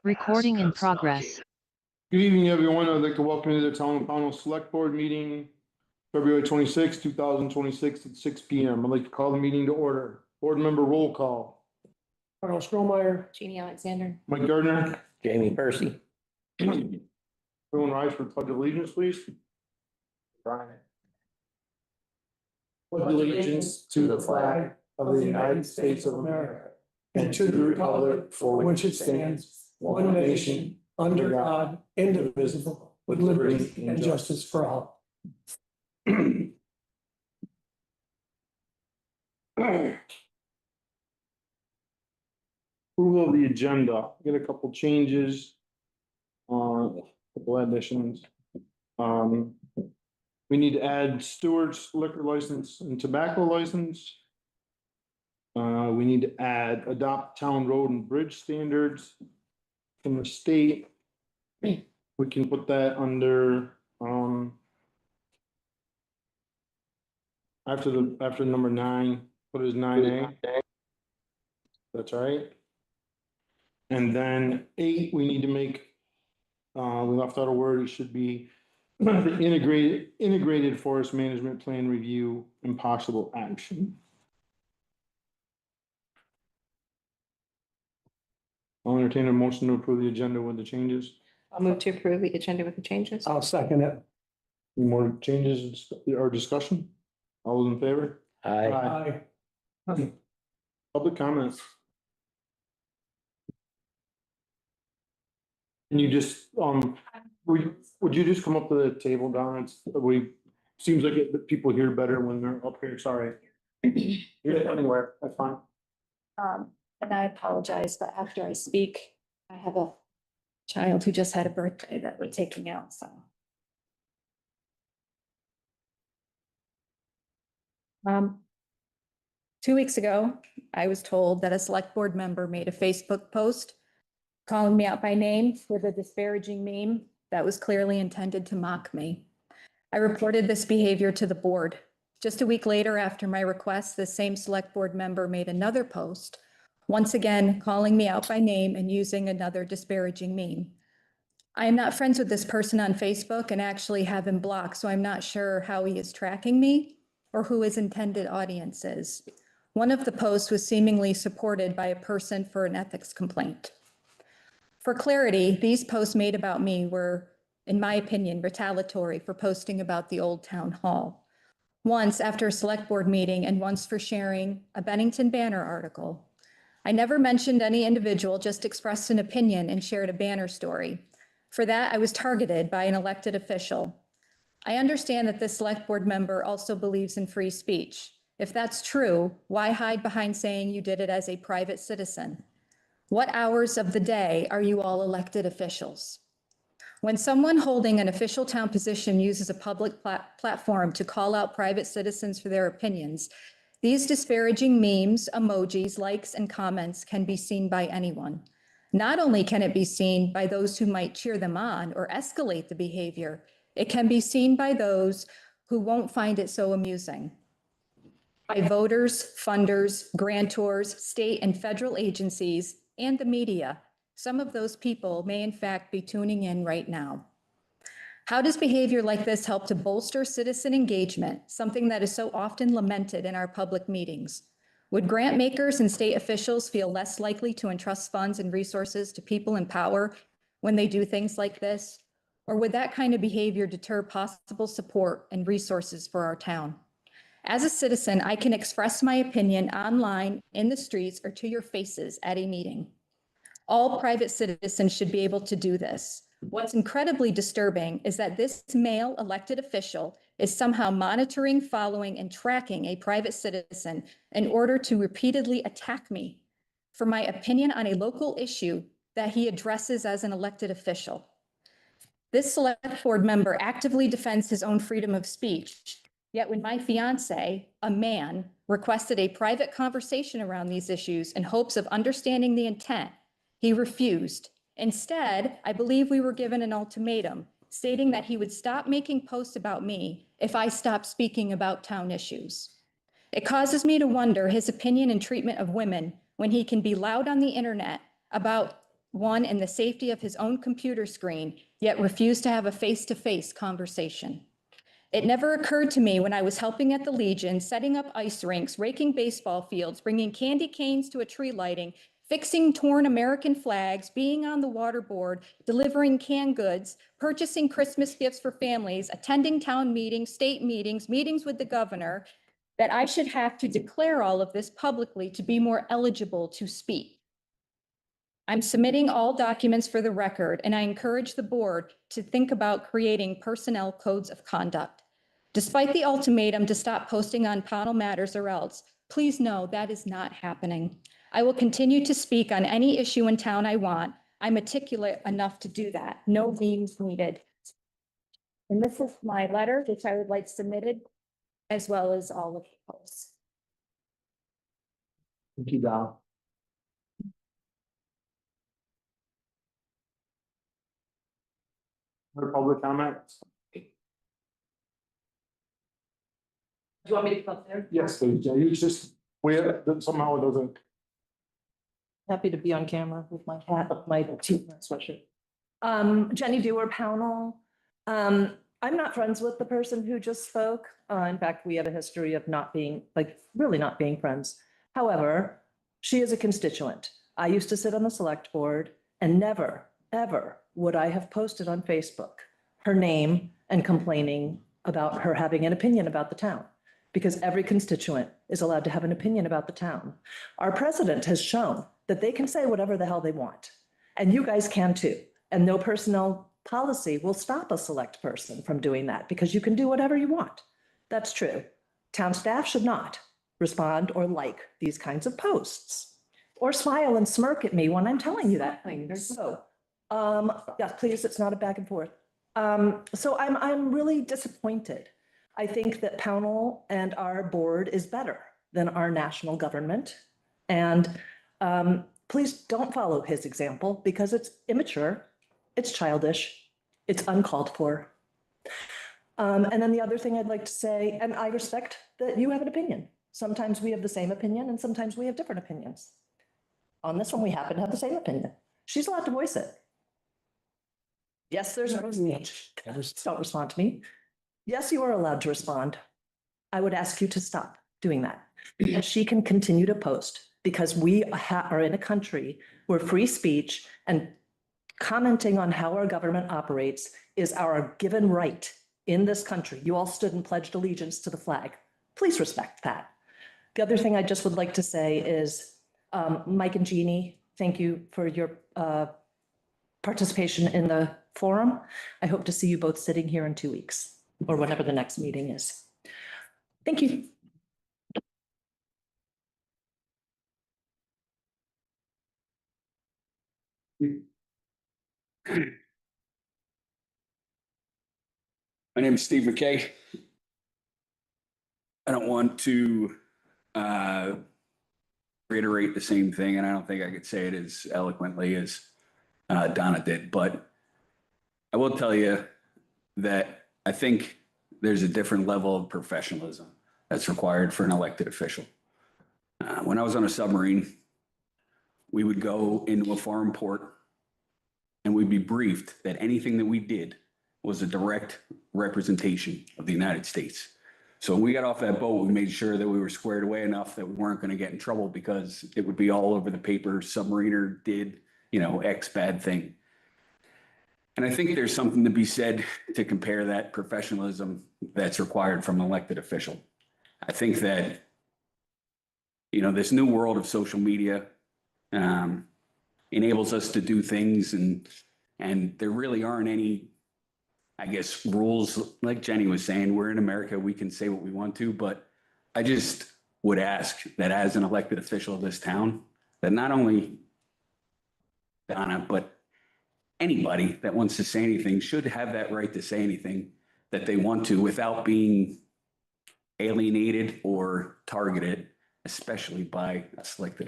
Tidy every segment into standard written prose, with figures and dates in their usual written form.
Recording in progress. Good evening, everyone. I'd like to welcome you to the Town of Pownal Select Board meeting, February 26, 2026 at 6 p.m. I'd like to call the meeting to order. Board member roll call. Arnold Strohmeyer. Jeannie Alexander. Mike Gardner. Jamie Percy. Everyone rise for pledge of allegiance, please. Pledge allegiance to the flag of the United States of America and to the republic for which it stands, one nation, under God, indivisible, with liberty and justice for all. Approval of the agenda. Get a couple changes. A couple additions. We need to add Stewart's liquor license and tobacco license. We need to add adopt town road and bridge standards from the state. We can put that under, after number 9, put it as 9A. That's right. And then 8, we need to make, we left out a word, it should be the integrated forest management plan review and possible action. I'll entertain a motion to approve the agenda with the changes. I'll move to approve the agenda with the changes. I'll second it. Any more changes or discussion? All those in favor? Aye. Aye. Public comments. Can you just, would you just come up to the table, Don? Seems like people hear better when they're up here, sorry. You're anywhere, that's fine. And I apologize, but after I speak, I have a child who just had a birthday that we're taking out, so. 2 weeks ago, I was told that a select board member made a Facebook post calling me out by name with a disparaging meme that was clearly intended to mock me. I reported this behavior to the board. Just a week later, after my request, the same select board member made another post, once again calling me out by name and using another disparaging meme. I am not friends with this person on Facebook and actually have him blocked, so I'm not sure how he is tracking me or who his intended audience is. One of the posts was seemingly supported by a person for an ethics complaint. For clarity, these posts made about me were, in my opinion, retaliatory for posting about the old town hall. Once after a select board meeting and once for sharing a Bennington Banner article. I never mentioned any individual, just expressed an opinion and shared a banner story. For that, I was targeted by an elected official. I understand that this select board member also believes in free speech. If that's true, why hide behind saying you did it as a private citizen? What hours of the day are you all elected officials? When someone holding an official town position uses a public platform to call out private citizens for their opinions, these disparaging memes, emojis, likes, and comments can be seen by anyone. Not only can it be seen by those who might cheer them on or escalate the behavior, it can be seen by those who won't find it so amusing. By voters, funders, grantors, state and federal agencies, and the media. Some of those people may in fact be tuning in right now. How does behavior like this help to bolster citizen engagement, something that is so often lamented in our public meetings? Would grant makers and state officials feel less likely to entrust funds and resources to people in power when they do things like this? Or would that kind of behavior deter possible support and resources for our town? As a citizen, I can express my opinion online, in the streets, or to your faces at a meeting. All private citizens should be able to do this. What's incredibly disturbing is that this male elected official is somehow monitoring, following, and tracking a private citizen in order to repeatedly attack me for my opinion on a local issue that he addresses as an elected official. This select board member actively defends his own freedom of speech. Yet when my fiance, a man, requested a private conversation around these issues in hopes of understanding the intent, he refused. Instead, I believe we were given an ultimatum stating that he would stop making posts about me if I stopped speaking about town issues. It causes me to wonder his opinion and treatment of women when he can be loud on the internet about one in the safety of his own computer screen, yet refused to have a face-to-face conversation. It never occurred to me when I was helping at the Legion, setting up ice rinks, raking baseball fields, bringing candy canes to a tree lighting, fixing torn American flags, being on the water board, delivering canned goods, purchasing Christmas gifts for families, attending town meetings, state meetings, meetings with the governor, that I should have to declare all of this publicly to be more eligible to speak. I'm submitting all documents for the record, and I encourage the board to think about creating personnel codes of conduct. Despite the ultimatum to stop posting on Pownal Matters or else, please know that is not happening. I will continue to speak on any issue in town I want. I'm articulate enough to do that. No means needed. And this is my letter, which I would like submitted, as well as all of the posts. Thank you, Val. Other public comments? Do you want me to come there? Yes, please. Yeah, you just, somehow it doesn't. Happy to be on camera with my hat, my sweatshirt. Jenny Dewar, Pownal. I'm not friends with the person who just spoke. In fact, we have a history of not being, really not being friends. However, she is a constituent. I used to sit on the select board and never, ever would I have posted on Facebook her name and complaining about her having an opinion about the town, because every constituent is allowed to have an opinion about the town. Our president has shown that they can say whatever the hell they want, and you guys can too. And no personnel policy will stop a select person from doing that, because you can do whatever you want. That's true. Town staff should not respond or like these kinds of posts, or smile and smirk at me when I'm telling you that thing. So, yes, please, it's not a back and forth. So I'm really disappointed. I think that Pownal and our board is better than our national government. And please don't follow his example, because it's immature, it's childish, it's uncalled for. And then the other thing I'd like to say, and I respect that you have an opinion. Sometimes we have the same opinion and sometimes we have different opinions. On this one, we happen to have the same opinion. She's allowed to voice it. Yes, there's no speech. Don't respond to me. Yes, you are allowed to respond. I would ask you to stop doing that. And she can continue to post, because we are in a country where free speech and commenting on how our government operates is our given right in this country. You all stood and pledged allegiance to the flag. Please respect that. The other thing I just would like to say is, Mike and Jeannie, thank you for your participation in the forum. I hope to see you both sitting here in 2 weeks, or whenever the next meeting is. Thank you. My name is Steve McKay. I don't want to reiterate the same thing, and I don't think I could say it as eloquently as Donna did, but I will tell you that I think there's a different level of professionalism that's required for an elected official. When I was on a submarine, we would go into a foreign port and we'd be briefed that anything that we did was a direct representation of the United States. So when we got off that boat, we made sure that we were squared away enough that we weren't going to get in trouble, because it would be all over the paper. Submariner did, X bad thing. And I think there's something to be said to compare that professionalism that's required from an elected official. I think that, this new world of social media enables us to do things, and there really aren't any, I guess, rules. Like Jenny was saying, we're in America, we can say what we want to, but I just would ask that as an elected official of this town, that not only Donna, but anybody that wants to say anything should have that right to say anything that they want to without being alienated or targeted, especially by a elected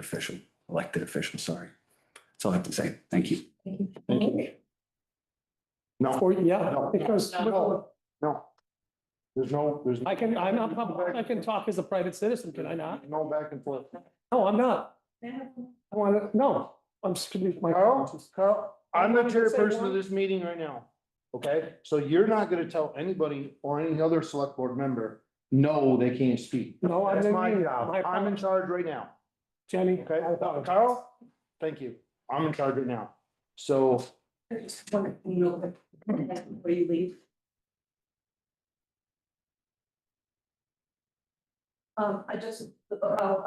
official, sorry. That's all I have to say. Thank you. Thank you. No, Because no. There's no. I can talk as a private citizen, can I not? No back and forth. No, I'm not. I want to, no, I'm excuse my. Carl, I'm the I'm gonna say chairperson of one- this meeting right now. Okay, so you're not gonna tell anybody or any other select board member, no, they can't speak. No, I That's didn't my mean- job. my I'm in apologies. charge right now. Jenny, Okay, I apologize. Carl, thank you. I'm in charge right now. So Just one real quick, before you leave. I just, I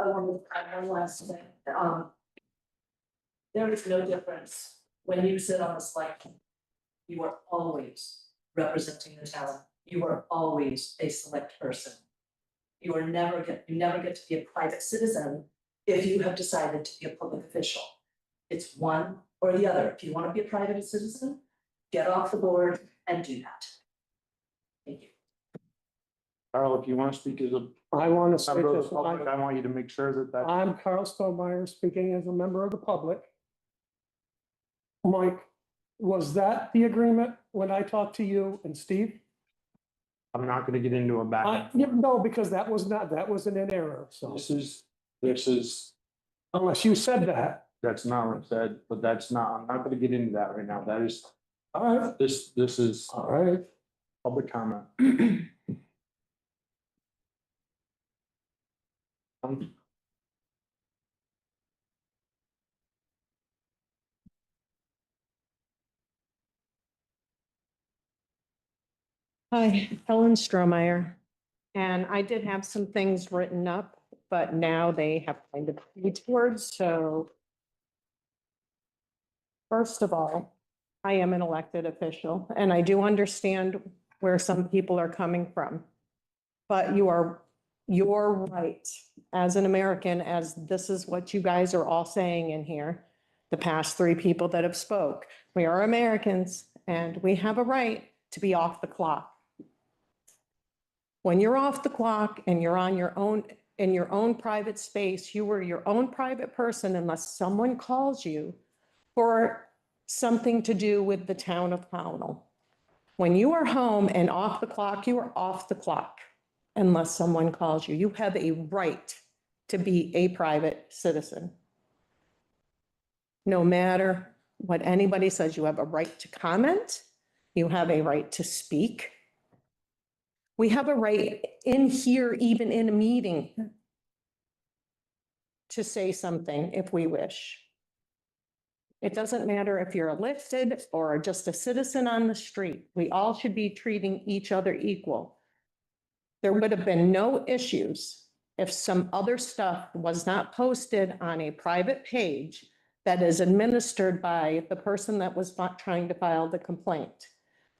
wanted to add one last thing, there is no difference when you sit on a select. You are always representing the town, you are always a select person. You never get to be a private citizen if you have decided to be a public official. It's one or the other, if you want to be a private citizen, get off the board and do that. Thank you. Carl, if you want to speak as a I want to say member of this, the public, I want you to make sure that that. I'm Carl Stonemeyer, speaking as a member of the public. Mike, was that the agreement when I talked to you and Steve? I'm not gonna get into a back. No, because that was an error, so This is, unless you said that. that's not what I said, but that's not, I'm not gonna get into that right now. That is, All right, this is all right. public comment. Hi, Ellen Strohmeyer. And I did have some things written up, but now they have kind of detoured, so. First of all, I am an elected official and I do understand where some people are coming from. But you're right as an American, as this is what you guys are all saying in here. The past three people that have spoke, we are Americans and we have a right to be off the clock. When you're off the clock and you're on your own, in your own private space, you are your own private person unless someone calls you for something to do with the town of Pownal. When you are home and off the clock, you are off the clock unless someone calls you. You have a right to be a private citizen. No matter what anybody says, you have a right to comment. You have a right to speak. We have a right in here, even in a meeting, to say something if we wish. It doesn't matter if you're elected or just a citizen on the street. We all should be treating each other equal. There would have been no issues if some other stuff was not posted on a private page that is administered by the person that was trying to file the complaint.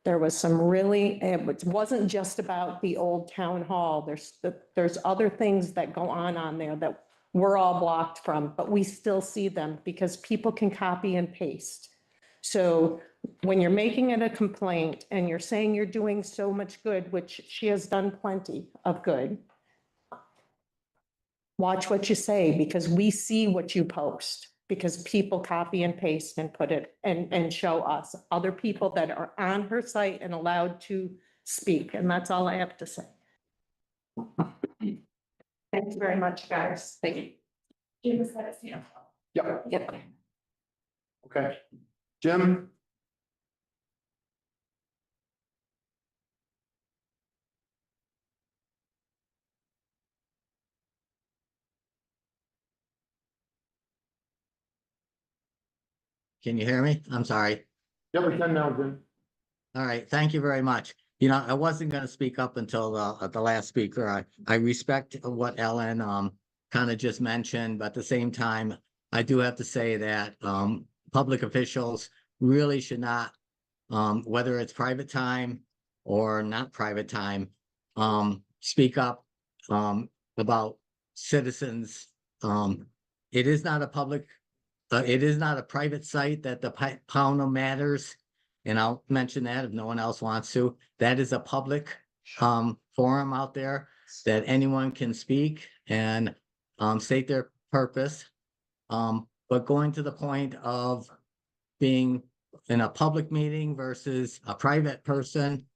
There was some really, it wasn't just about the old town hall. There's other things that go on there that we're all blocked from, but we still see them because people can copy and paste. So when you're making it a complaint and you're saying you're doing so much good, which she has done plenty of good, watch what you say because we see what you post. Because people copy and paste and put it and show us other people that are on her site and allowed to speak. And that's all I have to say. Thank you very much, guys. Thank you. Yeah, Yep. okay. Jim? Can you hear me? I'm sorry. Yeah, we can now, Jim. All right, thank you very much. You know, I wasn't gonna speak up until the last speaker. I respect what Ellen kind of just mentioned, but at the same time, I do have to say that public officials really should not, whether it's private time or not private time, speak up about citizens. It is not a public, it is not a private site that the Pownal matters. And I'll mention that if no one else wants to. That is a public forum out there that anyone can speak and state their purpose. But going to the point of being in a public meeting versus a private person,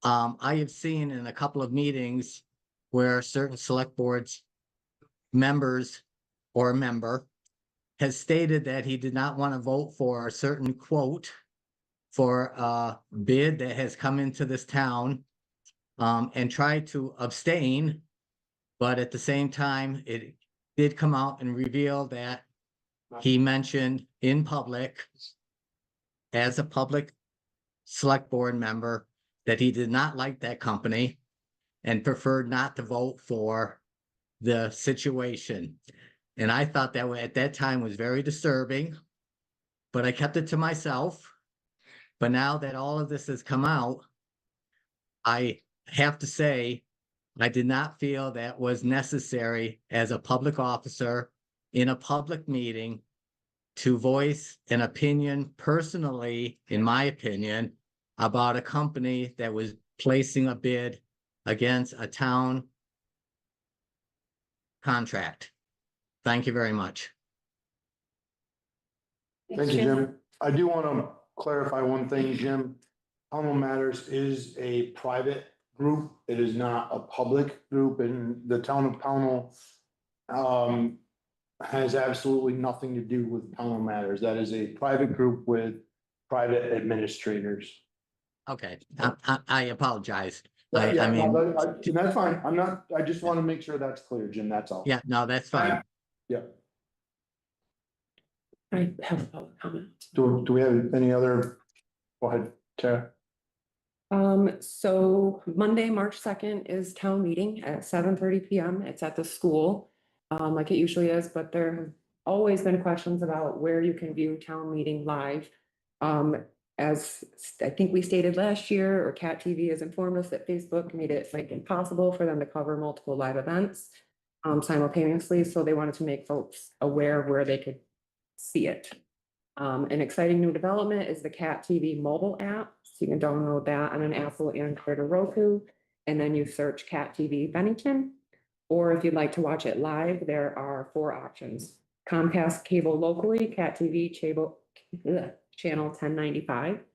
I have seen in a couple of meetings where certain select boards members or a member has stated that he did not want to vote for a certain quote for a bid that has come into this town, and tried to abstain. But at the same time, it did come out and reveal that he mentioned in public as a public select board member that he did not like that company and preferred not to vote for the situation. And I thought that at that time was very disturbing, but I kept it to myself. But now that all of this has come out, I have to say, I did not feel that was necessary as a public officer in a public meeting to voice an opinion personally, in my opinion, about a company that was placing a bid against a town contract. Thank you very much. Thank you, Jim. I do want to clarify one thing, Jim. Pownal Matters is a private group. It is not a public group, and the town of Pownal has absolutely nothing to do with Pownal Matters. That is a private group with private administrators. Okay, I apologize. Yeah, I mean, that's fine. I just want to make sure that's clear, Jim. That's all. yeah, no, that's fine. Yeah. I have a public comment. Do we have any other? Go ahead, Tara. So Monday, March 2nd is town meeting at 7:30 PM. It's at the school, like it usually is, but there have always been questions about where you can view town meeting live. As I think we stated last year, or Cat TV has informed us that Facebook made it like impossible for them to cover multiple live events simultaneously, so they wanted to make folks aware of where they could see it. An exciting new development is the Cat TV mobile app. So you can download that on an Apple, Android, or Roku, and then you search Cat TV Bennington. Or if you'd like to watch it live, there are 4 options. Comcast cable locally, Cat TV channel 1095.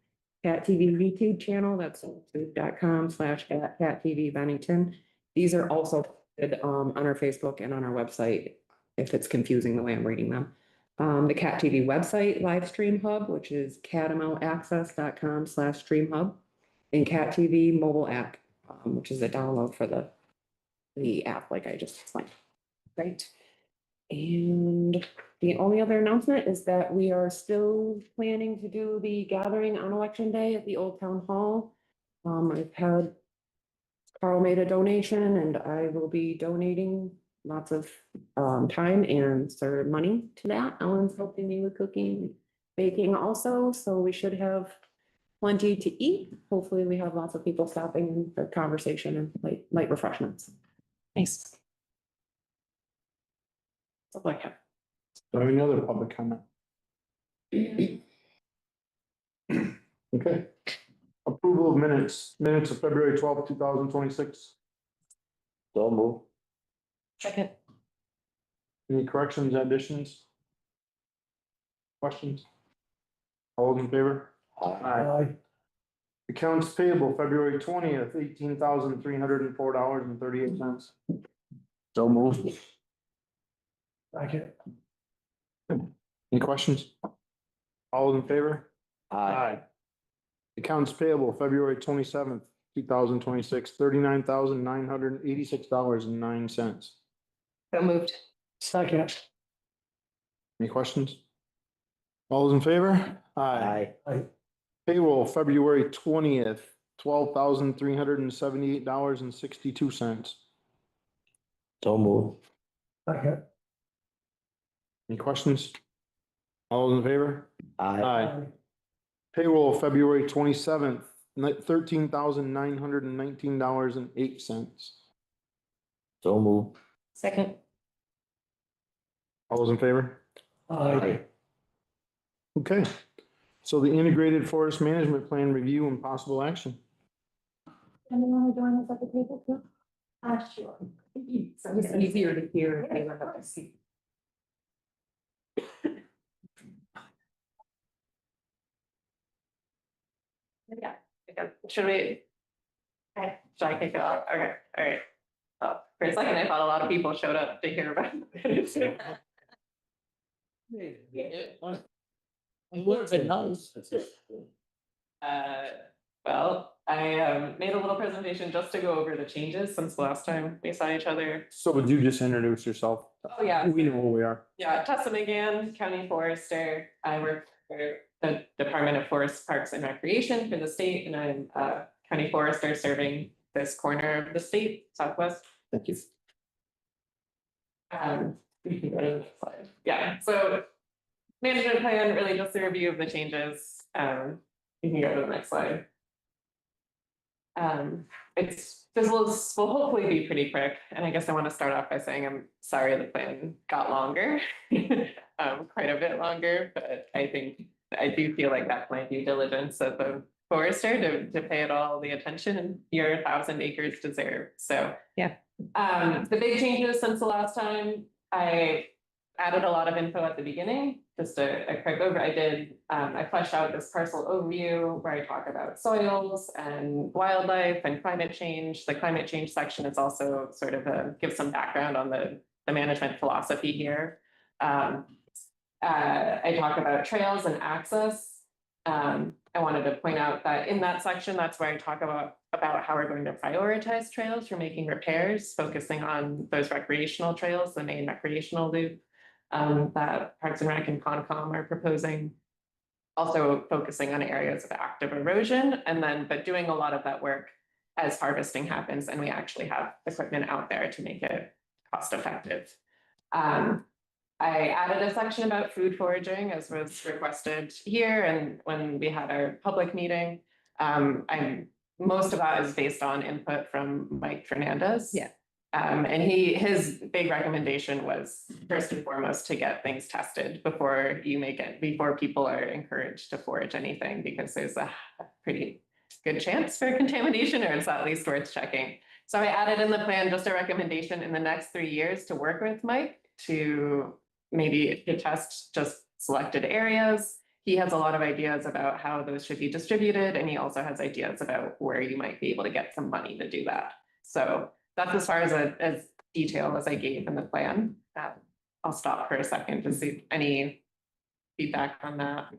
Cat TV YouTube channel, that's youtube.com/Cat TV Bennington. These are also posted on our Facebook and on our website, if it's confusing the way I'm reading them. The Cat TV website live stream hub, which is catamoaccess.com/stream hub, and Cat TV mobile app, which is a download for the app, like I just explained. Right. And the only other announcement is that we are still planning to do the gathering on election day at the Old Town Hall. I've had Carl made a donation, and I will be donating lots of time and sort of money to that. Ellen's helping me with cooking, baking also, so we should have plenty to eat. Hopefully we have lots of people stopping for conversation and light refreshments. Thanks. That's all I have. Do I have any other public comment? Okay. Approval of minutes of February 12th, 2026. So move. Second. Any corrections, additions? Questions? All those in favor? Aye. Accounts payable February 20th, $18,304.38. So move. Second. Any questions? All those in favor? Accounts payable February 27th, 2026, $39,986.09. So moved. Second. Any questions? All those in favor? Aye. Aye. Payroll February 20th, $12,378.62. So move. Second. Any questions? All those in favor? Aye. Payroll February 27th, $13,919.08. So move. Second. All those in favor? Aye. Okay, so the integrated forest management plan review and possible action. Anyone want to join us at the table too? Sure. So it's easier to hear if they have a seat. Yeah, should we? Okay, should I kick it off? Okay, all right. For a second, I thought a lot of people showed up to hear about it. Well, I made a little presentation just to go over the changes since the last time we saw each other. So would you just introduce yourself? Oh, yeah. We know who we are. Yeah, Tessa McGann, County Forester. I work for the Department of Forest, Parks and Recreation for the state, and I'm County Forester serving this corner of the state, Southwest. Thank you. We can go to the next slide. Yeah, so management plan, really just a review of the changes. You can go to the next slide. This will hopefully be pretty quick, and I guess I want to start off by saying I'm sorry the plan got longer, quite a bit longer, but I do feel like that's my due diligence as a forester to pay it all the attention your 1,000 acres deserve. So Yeah. The big changes since the last time, I added a lot of info at the beginning. Just a quick over. I fleshed out this parcel overview where I talk about soils and wildlife and climate change. The climate change section is also sort of give some background on the management philosophy here. I talk about trails and access. I wanted to point out that in that section, that's where I talk about how we're going to prioritize trails for making repairs, focusing on those recreational trails, the main recreational loop that Parks and Rec and Concom are proposing. Also focusing on areas of active erosion, but doing a lot of that work as harvesting happens and we actually have equipment out there to make it cost effective. I added a section about food foraging as was requested here and when we had our public meeting. Most of that is based on input from Mike Fernandez. Yeah. And his big recommendation was first and foremost to get things tested before people are encouraged to forage anything because there's a pretty good chance for contamination or it's at least worth checking. So I added in the plan just a recommendation in the next 3 years to work with Mike to test just selected areas. He has a lot of ideas about how those should be distributed, and he also has ideas about where you might be able to get some money to do that. So that's as far as detail as I gave in the plan. I'll stop for a second to see any feedback on that.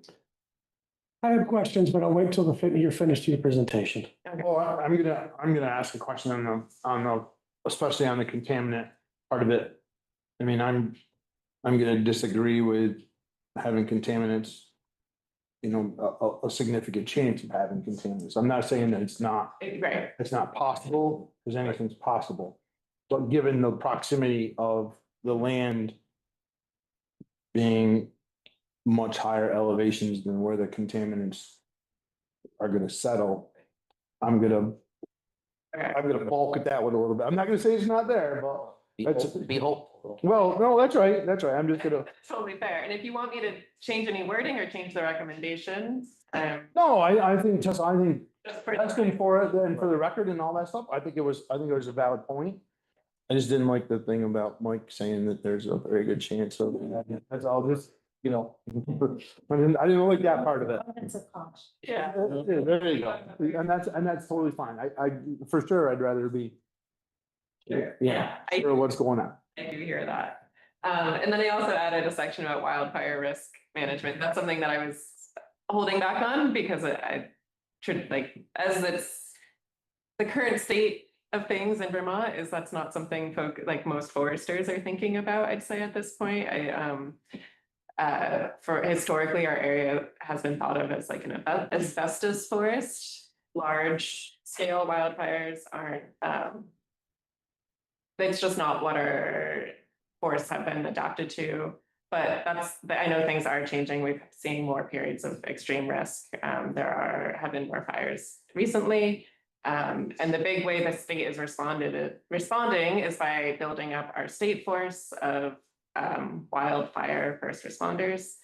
I have questions, but I'll wait till you're finished your presentation. Well, I'm gonna ask a question on the, especially on the contaminant part of it. I mean, I'm gonna disagree with having contaminants. You know, a significant chance of having contaminants. I'm not saying that it's not possible, because anything's possible. But given the proximity of the land being much higher elevations than where the contaminants are gonna settle, I'm gonna balk at that one a little bit. I'm not gonna say it's not there, but Be hopeful. well, no, that's right. I'm just gonna. Totally fair. And if you want me to change any wording or change the recommendations, No, I think just, just for asking for it and for the record and all that stuff, I think it was a valid point. I just didn't like the thing about Mike saying that there's a very good chance of, that's all just, you know. I didn't like that part of it. yeah. There you go. And that's totally fine. I, for sure, I'd rather be. Yeah, sure what's going on. I do hear that. And then I also added a section about wildfire risk management. That's something that I was holding back on because I should as it's the current state of things in Vermont is that's not something most foresters are thinking about, I'd say at this point. For historically, our area has been thought of as like an asbestos forest. Large scale wildfires aren't, it's just not what our forests have been adapted to. But I know things are changing. We've seen more periods of extreme risk. Have been more fires recently. And the big way the state is responding is by building up our state force of wildfire first responders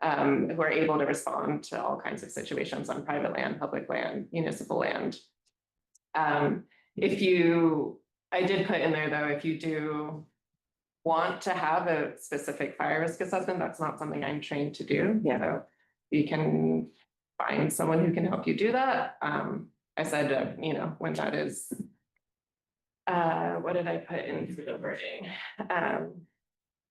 who are able to respond to all kinds of situations on private land, public land, municipal land. I did put in there though, if you do want to have a specific fire risk assessment, that's not something I'm trained to do. Yeah. So you can find someone who can help you do that. I said, when that is, what did I put in for the wording?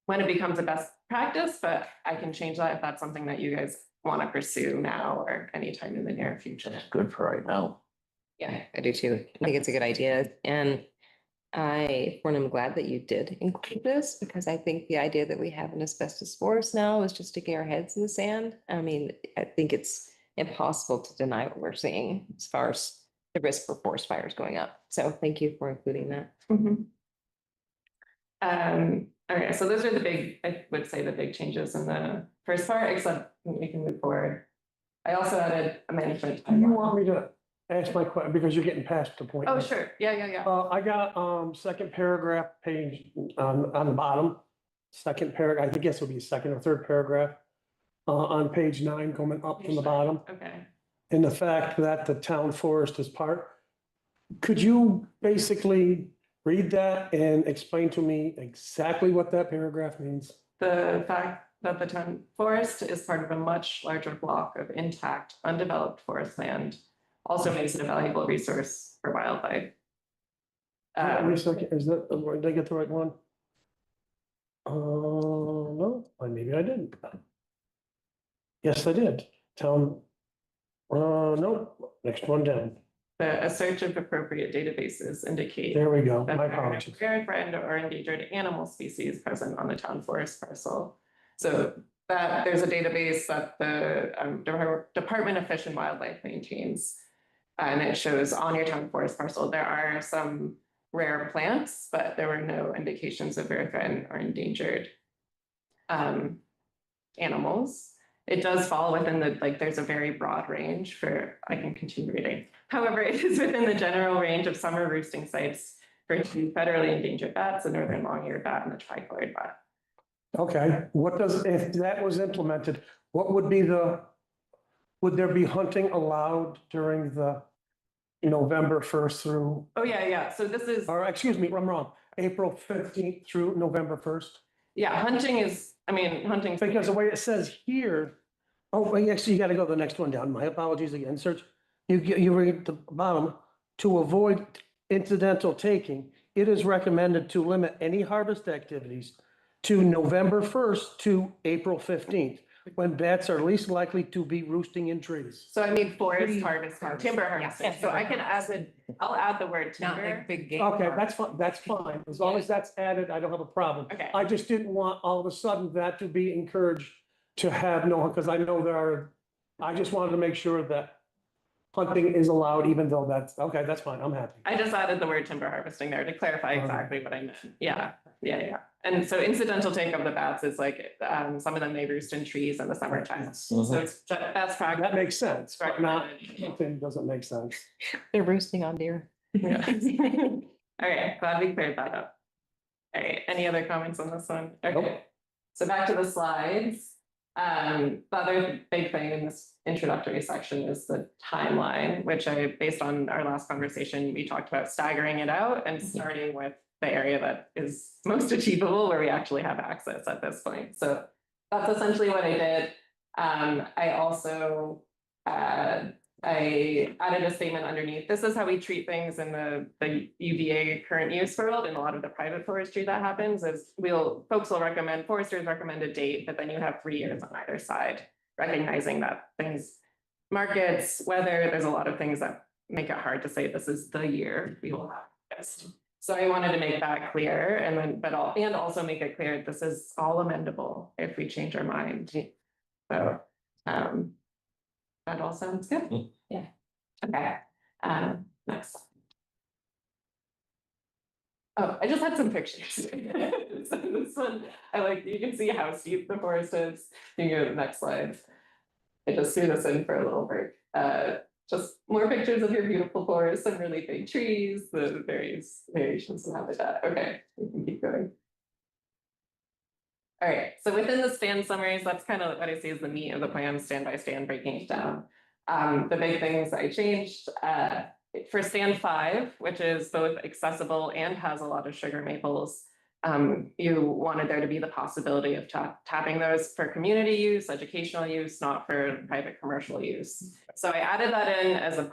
when it becomes a best practice, but I can change that if that's something that you guys want to pursue now or anytime in the near future. Good for right now. Yeah, I do too. I think it's a good idea. And I'm glad that you did include this because I think the idea that we have an asbestos forest now is just sticking our heads in the sand. I mean, I think it's impossible to deny what we're seeing as far as the risk for forest fires going up. So thank you for including that. Okay, so those are the big, I would say the big changes in the first part, except we can move forward. I also added a management. Do you want me to ask my question, because you're getting past the point? Oh, now. sure. Yeah. I got, second paragraph page, on the bottom, second paragraph, I guess it'll be second or third paragraph. On page 9, going up from the bottom, Okay. and the fact that the town forest is part. Could you basically read that and explain to me exactly what that paragraph means? The fact that the town forest is part of a much larger block of intact, undeveloped forest land also makes it a valuable resource for wildlife. Wait a second, is that, did I get the right one? No, maybe I didn't. Yes, I did. Town, no, next one down. A search of appropriate databases indicate There we go, that my there are apologies. rare, threatened, or endangered animal species present on the town forest parcel. So that there's a database that the Department of Fish and Wildlife maintains. And it shows on your town forest parcel, there are some rare plants, but there were no indications of rare, threatened, or endangered animals. It does fall within the, like, there's a very broad range for, I can continue reading. However, it is within the general range of summer roosting sites for two federally endangered bats, the northern long-eared bat and the tricolored bat. Okay, what does, if that was implemented, what would be would there be hunting allowed during the November 1st through, Oh, yeah. So this is, or excuse me, I'm wrong, April 15th through November 1st? yeah, hunting is, I mean, hunting. Because the way it says here, oh, well, yes, you gotta go to the next one down. My apologies again, search. You read at the bottom, to avoid incidental taking, it is recommended to limit any harvest activities to November 1st to April 15th, when bats are least likely to be roosting in trees. So I mean forest Tree harvesting, harvest. timber Yes. harvesting. So I can add I'll add the word Not timber. like big game. Okay, that's fine. As long as that's added, I don't have a problem. Okay. I just didn't want all of a sudden that to be encouraged to have no, because I know I just wanted to make sure that hunting is allowed, even though okay, that's fine. I'm happy. I just added the word timber harvesting there to clarify exactly what I meant. Yeah. And so incidental take of the bats is like, some of them may roost in trees in the summertime. So it's, that's practice. That makes sense, but not, recommended. hunting doesn't make sense. They're roosting on deer. Yeah. All right, glad we cleared that up. All right, any other comments on this one? Okay, Nope. so back to the slides. The other big thing in this introductory section is the timeline, which based on our last conversation, we talked about staggering it out and starting with the area that is most achievable, where we actually have access at this point. So that's essentially what I did. I also I added a statement underneath. This is how we treat things in the UVA current use world. In a lot of the private forestry that happens is foresters recommend a date, but then you have 3 years on either side, recognizing that things, markets, weather, there's a lot of things that make it hard to say this is the year we will have this. So I wanted to make that clear and then, and also make it clear this is all amendable if we change our mind. So, that all sounds good. Yeah. Okay, next. Oh, I just had some pictures. So this one, you can see how steep the forest is. You can go to the next slide. I just threw this in for a little break. Just more pictures of your beautiful forest, some really big trees, the various variations of habitat. Okay, we can keep going. All right, so within the stand summaries, that's kind of what I see as the meat of the plan, stand by stand, breaking it down. The big things I changed, for stand 5, which is both accessible and has a lot of sugar maples, you wanted there to be the possibility of tapping those for community use, educational use, not for private commercial use. So I added that in as a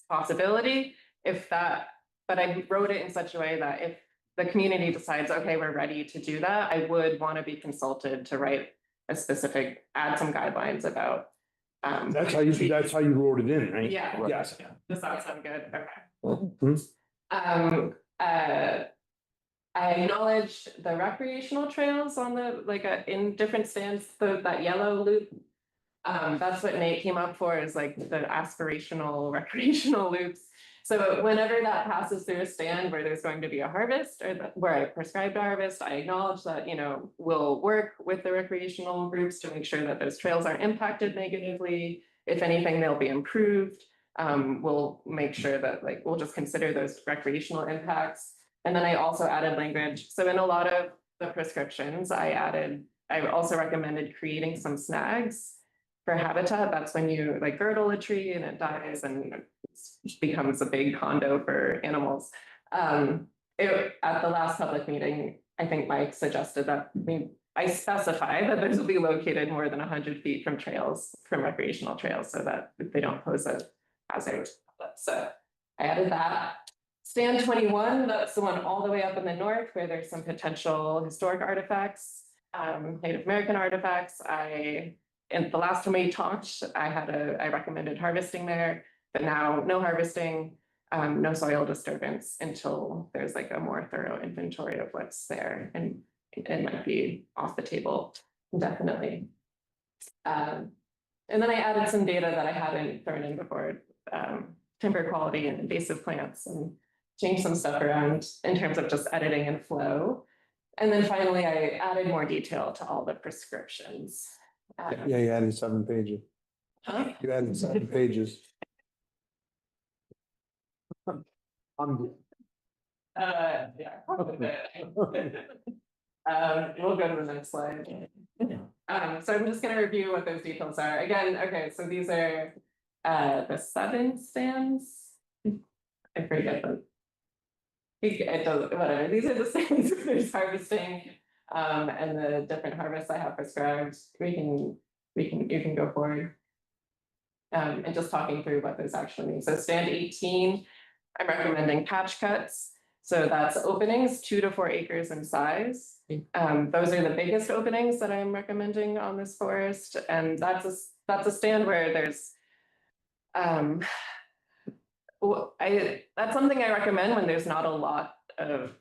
possibility, but I wrote it in such a way that if the community decides, okay, we're ready to do that, I would want to be consulted to write a specific, add some guidelines about. That's how you wrote it in, right? Yeah. Yes. Does that sound good? Okay. Mhm. I acknowledge the recreational trails on the, like, in different stands, that yellow loop. That's what Nate came up for, is like the aspirational recreational loops. So whenever that passes through a stand where there's going to be a harvest, or where I prescribed a harvest, I acknowledge that, you know, we'll work with the recreational groups to make sure that those trails aren't impacted negatively. If anything, they'll be improved. We'll make sure that, like, we'll just consider those recreational impacts. And then I also added language. So in a lot of the prescriptions, I also recommended creating some snags for habitat. That's when you, like, girdle a tree and it dies and it becomes a big condo for animals. At the last public meeting, I think Mike suggested that I specify that those will be located more than 100 feet from trails, from recreational trails, so that they don't pose a hazard. So I added that. Stand 21, that's the one all the way up in the north where there's some potential historic artifacts, Native American artifacts. And the last time we talked, I recommended harvesting there, but now no harvesting, no soil disturbance until there's like a more thorough inventory of what's there, and it might be off the table indefinitely. And then I added some data that I hadn't thrown in before, timber quality and invasive plants, and changed some stuff around in terms of just editing and flow. And then finally, I added more detail to all the prescriptions. Yeah, you added 7 pages. Huh? You added 7 pages. Yeah. We'll go to the next slide. So I'm just gonna review what those details are. Again, okay, so these are the 7 stands. I forget them. It doesn't, whatever, these are the stands where there's harvesting, and the different harvests I have prescribed. You can go forward. And just talking through what those actually mean. So stand 18, I'm recommending patch cuts. So that's openings 2 to 4 acres in size. Those are the biggest openings that I'm recommending on this forest. And that's a stand where there's, that's something I recommend when there's not a lot of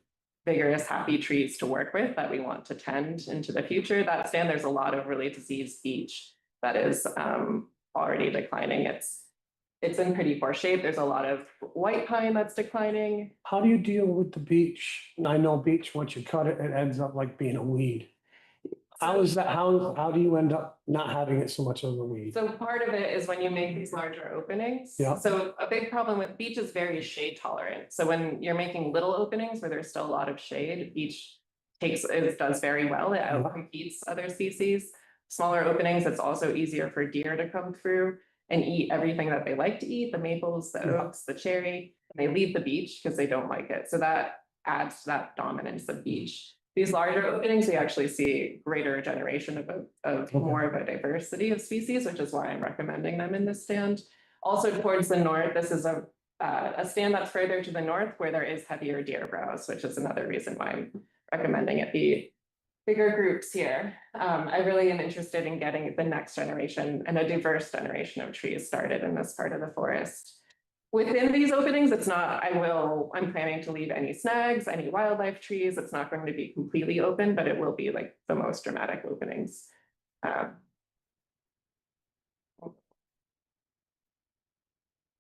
vigorous, happy trees to work with that we want to tend into the future. That stand, there's a lot of really diseased beech that is already declining. It's in pretty poor shape. There's a lot of white pine that's declining. How do you deal with the beech? And I know beech, once you cut it, it ends up like being a weed. How is that, how do you end up not having it so much of a weed? So part of it is when you make these larger openings. Yeah. So a big problem with beech is very shade tolerant. So when you're making little openings where there's still a lot of shade, beech does very well. It outcompetes other species. Smaller openings, it's also easier for deer to come through and eat everything that they like to eat, the maples, the oaks, the cherry. They leave the beech because they don't like it. So that adds to that dominance of beech. These larger openings, we actually see greater generation of more of a diversity of species, which is why I'm recommending them in this stand. Also towards the north, this is a stand that's further to the north where there is heavier deer browse, which is another reason why I'm recommending it be bigger groups here. I really am interested in getting the next generation and a diverse generation of trees started in this part of the forest. Within these openings, I'm planning to leave any snags, any wildlife trees. It's not going to be completely open, but it will be like the most dramatic openings.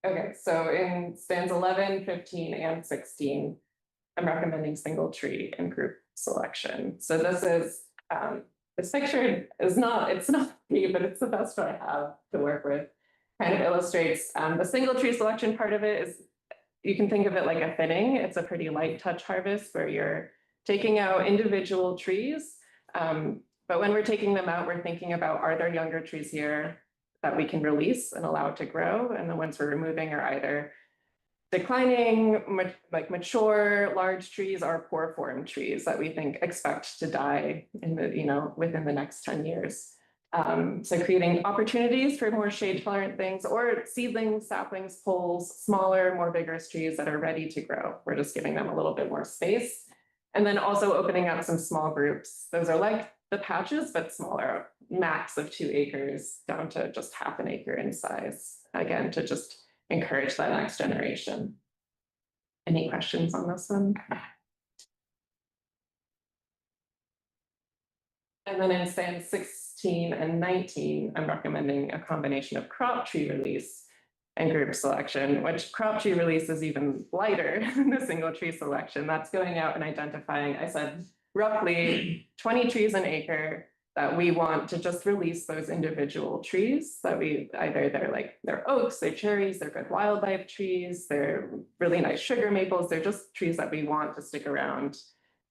Okay, so in stands 11, 15, and 16, I'm recommending single tree and group selection. So this picture is it's not me, but it's the best I have to work with. Kind of illustrates the single tree selection part of it is, you can think of it like a thinning. It's a pretty light touch harvest where you're taking out individual trees. But when we're taking them out, we're thinking about, are there younger trees here that we can release and allow to grow? And the ones we're removing are either declining, like mature, large trees, or poor form trees that we think expect to die in within the next 10 years. So creating opportunities for more shade tolerant things, or seedlings, saplings, poles, smaller, more vigorous trees that are ready to grow. We're just giving them a little bit more space. And then also opening up some small groups. Those are like the patches, but smaller, max of 2 acres down to just half an acre in size. Again, to just encourage that next generation. Any questions on this one? And then in stand 16 and 19, I'm recommending a combination of crop tree release and group selection, which crop tree release is even lighter than the single tree selection. That's going out and identifying, I said, roughly 20 trees an acre that we want to just release those individual trees that we either they're oaks, they're cherries, they're good wildlife trees, they're really nice sugar maples, they're just trees that we want to stick around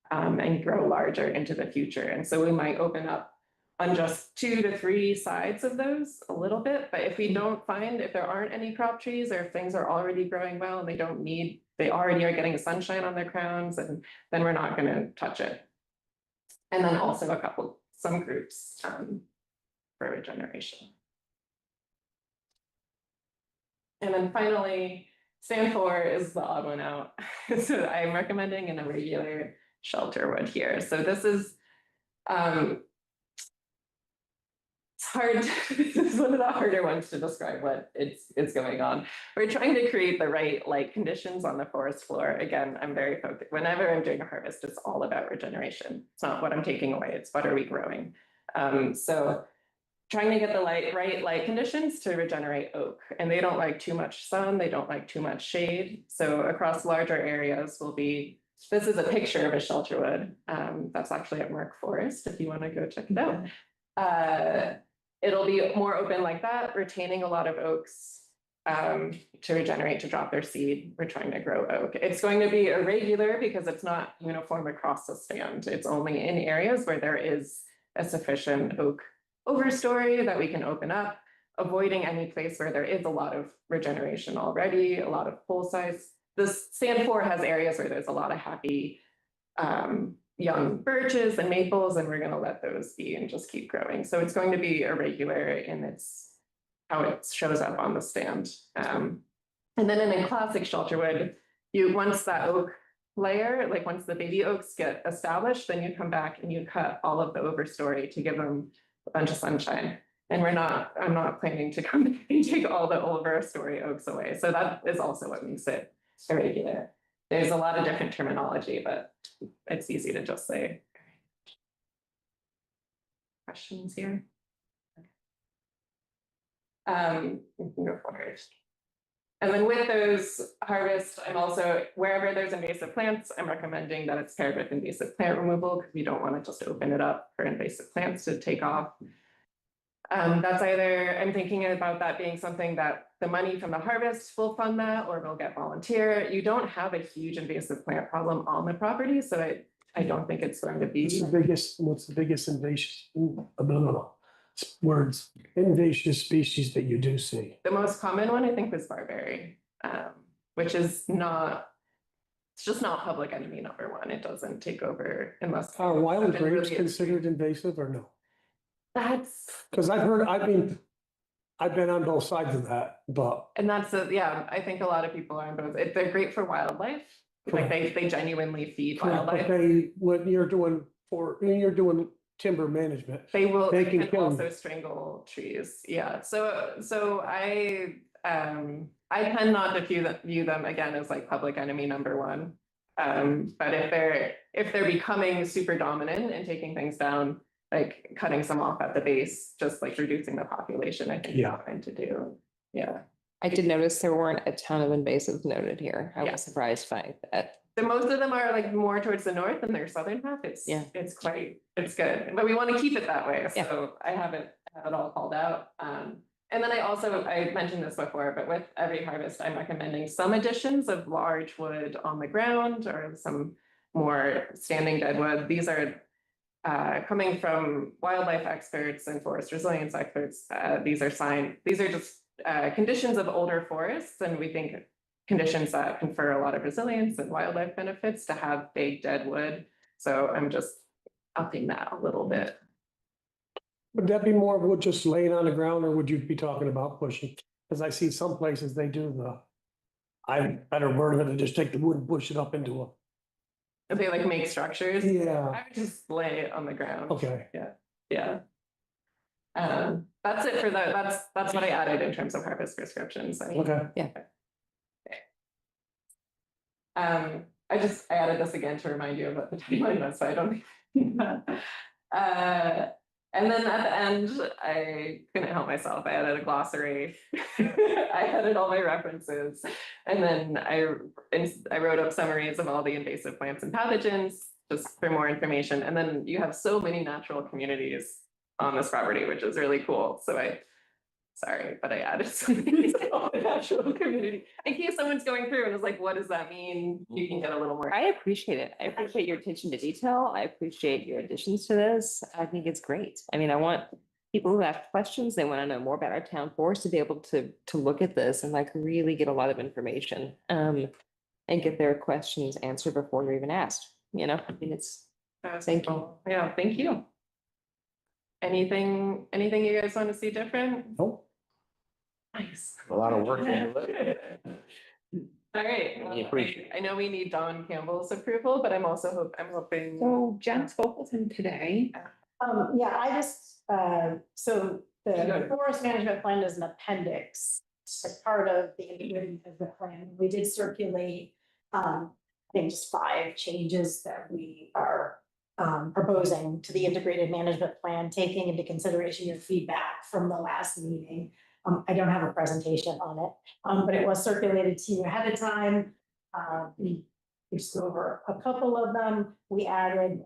and grow larger into the future. And so we might open up on just 2 to 3 sides of those a little bit. But if we don't find, if there aren't any crop trees or if things are already growing well and they already are getting sunshine on their crowns, and then we're not going to touch it. And then also some groups for regeneration. And then finally, stand 4 is the odd one out. So I'm recommending an irregular shelter wood here. So this is, it's hard, this is one of the harder ones to describe what it's going on. We're trying to create the right light conditions on the forest floor. Again, I'm very focused, whenever I'm doing a harvest, it's all about regeneration. It's not what I'm taking away, it's what are we growing. So trying to get the right light conditions to regenerate oak. And they don't like too much sun, they don't like too much shade. So across larger areas will be, this is a picture of a shelter wood. That's actually at Merck Forest, if you want to go check it out. It'll be more open like that, retaining a lot of oaks to regenerate, to drop their seed. We're trying to grow oak. It's going to be irregular because it's not uniform across the stand. It's only in areas where there is a sufficient oak overstory that we can open up, avoiding any place where there is a lot of regeneration already, a lot of full size. This stand 4 has areas where there's a lot of happy young birches and maples, and we're going to let those be and just keep growing. So it's going to be irregular in how it shows up on the stand. And then in a classic shelterwood, once that oak layer, like once the baby oaks get established, then you come back and you cut all of the overstory to give them a bunch of sunshine. And I'm not planning to come and take all the overstory oaks away. So that is also what makes it irregular. There's a lot of different terminology, but it's easy to just say. Questions here? We can go forward. And then with those harvests, I'm also, wherever there's invasive plants, I'm recommending that it's paired with invasive plant removal because we don't want to just open it up for invasive plants to take off. That's either, I'm thinking about that being something that the money from the harvest will fund that, or we'll get volunteer. You don't have a huge invasive plant problem on the property, so I don't think it's going to be. What's the biggest invasive species that you do see? The most common one, I think, was barberry, which is it's just not public enemy #1. It doesn't take over unless. Are wild something grapes really considered invasive or no? That's, Because I've been on both sides of that, but. and that's, yeah, I think a lot of people are on both. They're great for wildlife. Like they genuinely feed wildlife. But when you're doing timber management. They can can kill also strangle trees. Yeah. So I tend not to view them again as like public enemy #1. But if they're becoming super dominant and taking things down, like cutting some off at the base, just like reducing the population, I think is fine to do. Yeah. I did notice there weren't a ton of invasives noted here. I Yeah. was surprised by that. Most of them are like more towards the north and their southern half. It's good, but we want to keep it that way. So I have it all called out. And then I mentioned this before, but with every harvest, I'm recommending some additions of large wood on the ground or some more standing dead wood. These are coming from wildlife experts and forest resilience experts. These are just conditions of older forests, and we think conditions that confer a lot of resilience and wildlife benefits to have big dead wood. So I'm just upping that a little bit. Would that be more of what just laying on the ground, or would you be talking about pushing? Because I see some places they do I better word of it, and just take the wood and push it up into They like make structures. Yeah, I would just lay on the ground. okay. Yeah. That's it for that's what I added in terms of harvest prescriptions. I mean, Okay. I added this again to remind you of what the timeline was, so I don't. And then at the end, I couldn't help myself. I added a glossary. I added all my references. And then I wrote up summaries of all the invasive plants and pathogens, just for more information. And then you have so many natural communities on this property, which is really cool. So sorry, but I added so many natural community. In case someone's going through and is like, what does that mean? You can get a little more. I appreciate it. I appreciate your attention to detail. I appreciate your additions to this. I think it's great. I mean, I want people who have questions, they want to know more about our town forest to be able to look at this and like really get a lot of information and get their questions answered before they're even asked. You know, I mean, thank you. Yeah, thank you. Anything you guys want to see different? Nope. Nice. A lot of work into it. All right. We appreciate I know we need Don Campbell's approval, but I'm hoping. So Jen spoke with him today. Yeah, I just, so the forest management plan is an appendix as part of the integrated management plan. We did circulate, I think just 5 changes that we are proposing to the integrated management plan, taking into consideration your feedback from the last meeting. I don't have a presentation on it, but it was circulated to you ahead of time. We just go over a couple of them. We added,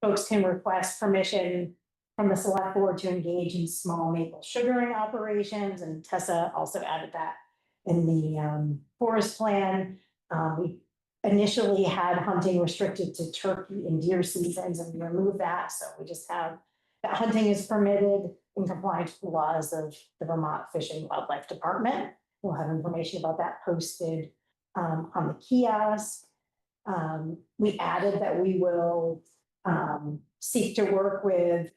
folks can request permission from the select board to engage in small maple sugaring operations, and Tessa also added that in the forest plan. We initially had hunting restricted to turkey and deer seasons, and we removed that, so we just have that hunting is permitted in compliance with the laws of the Vermont Fish and Wildlife Department. We'll have information about that posted on the kiosk. We added that we will seek to work with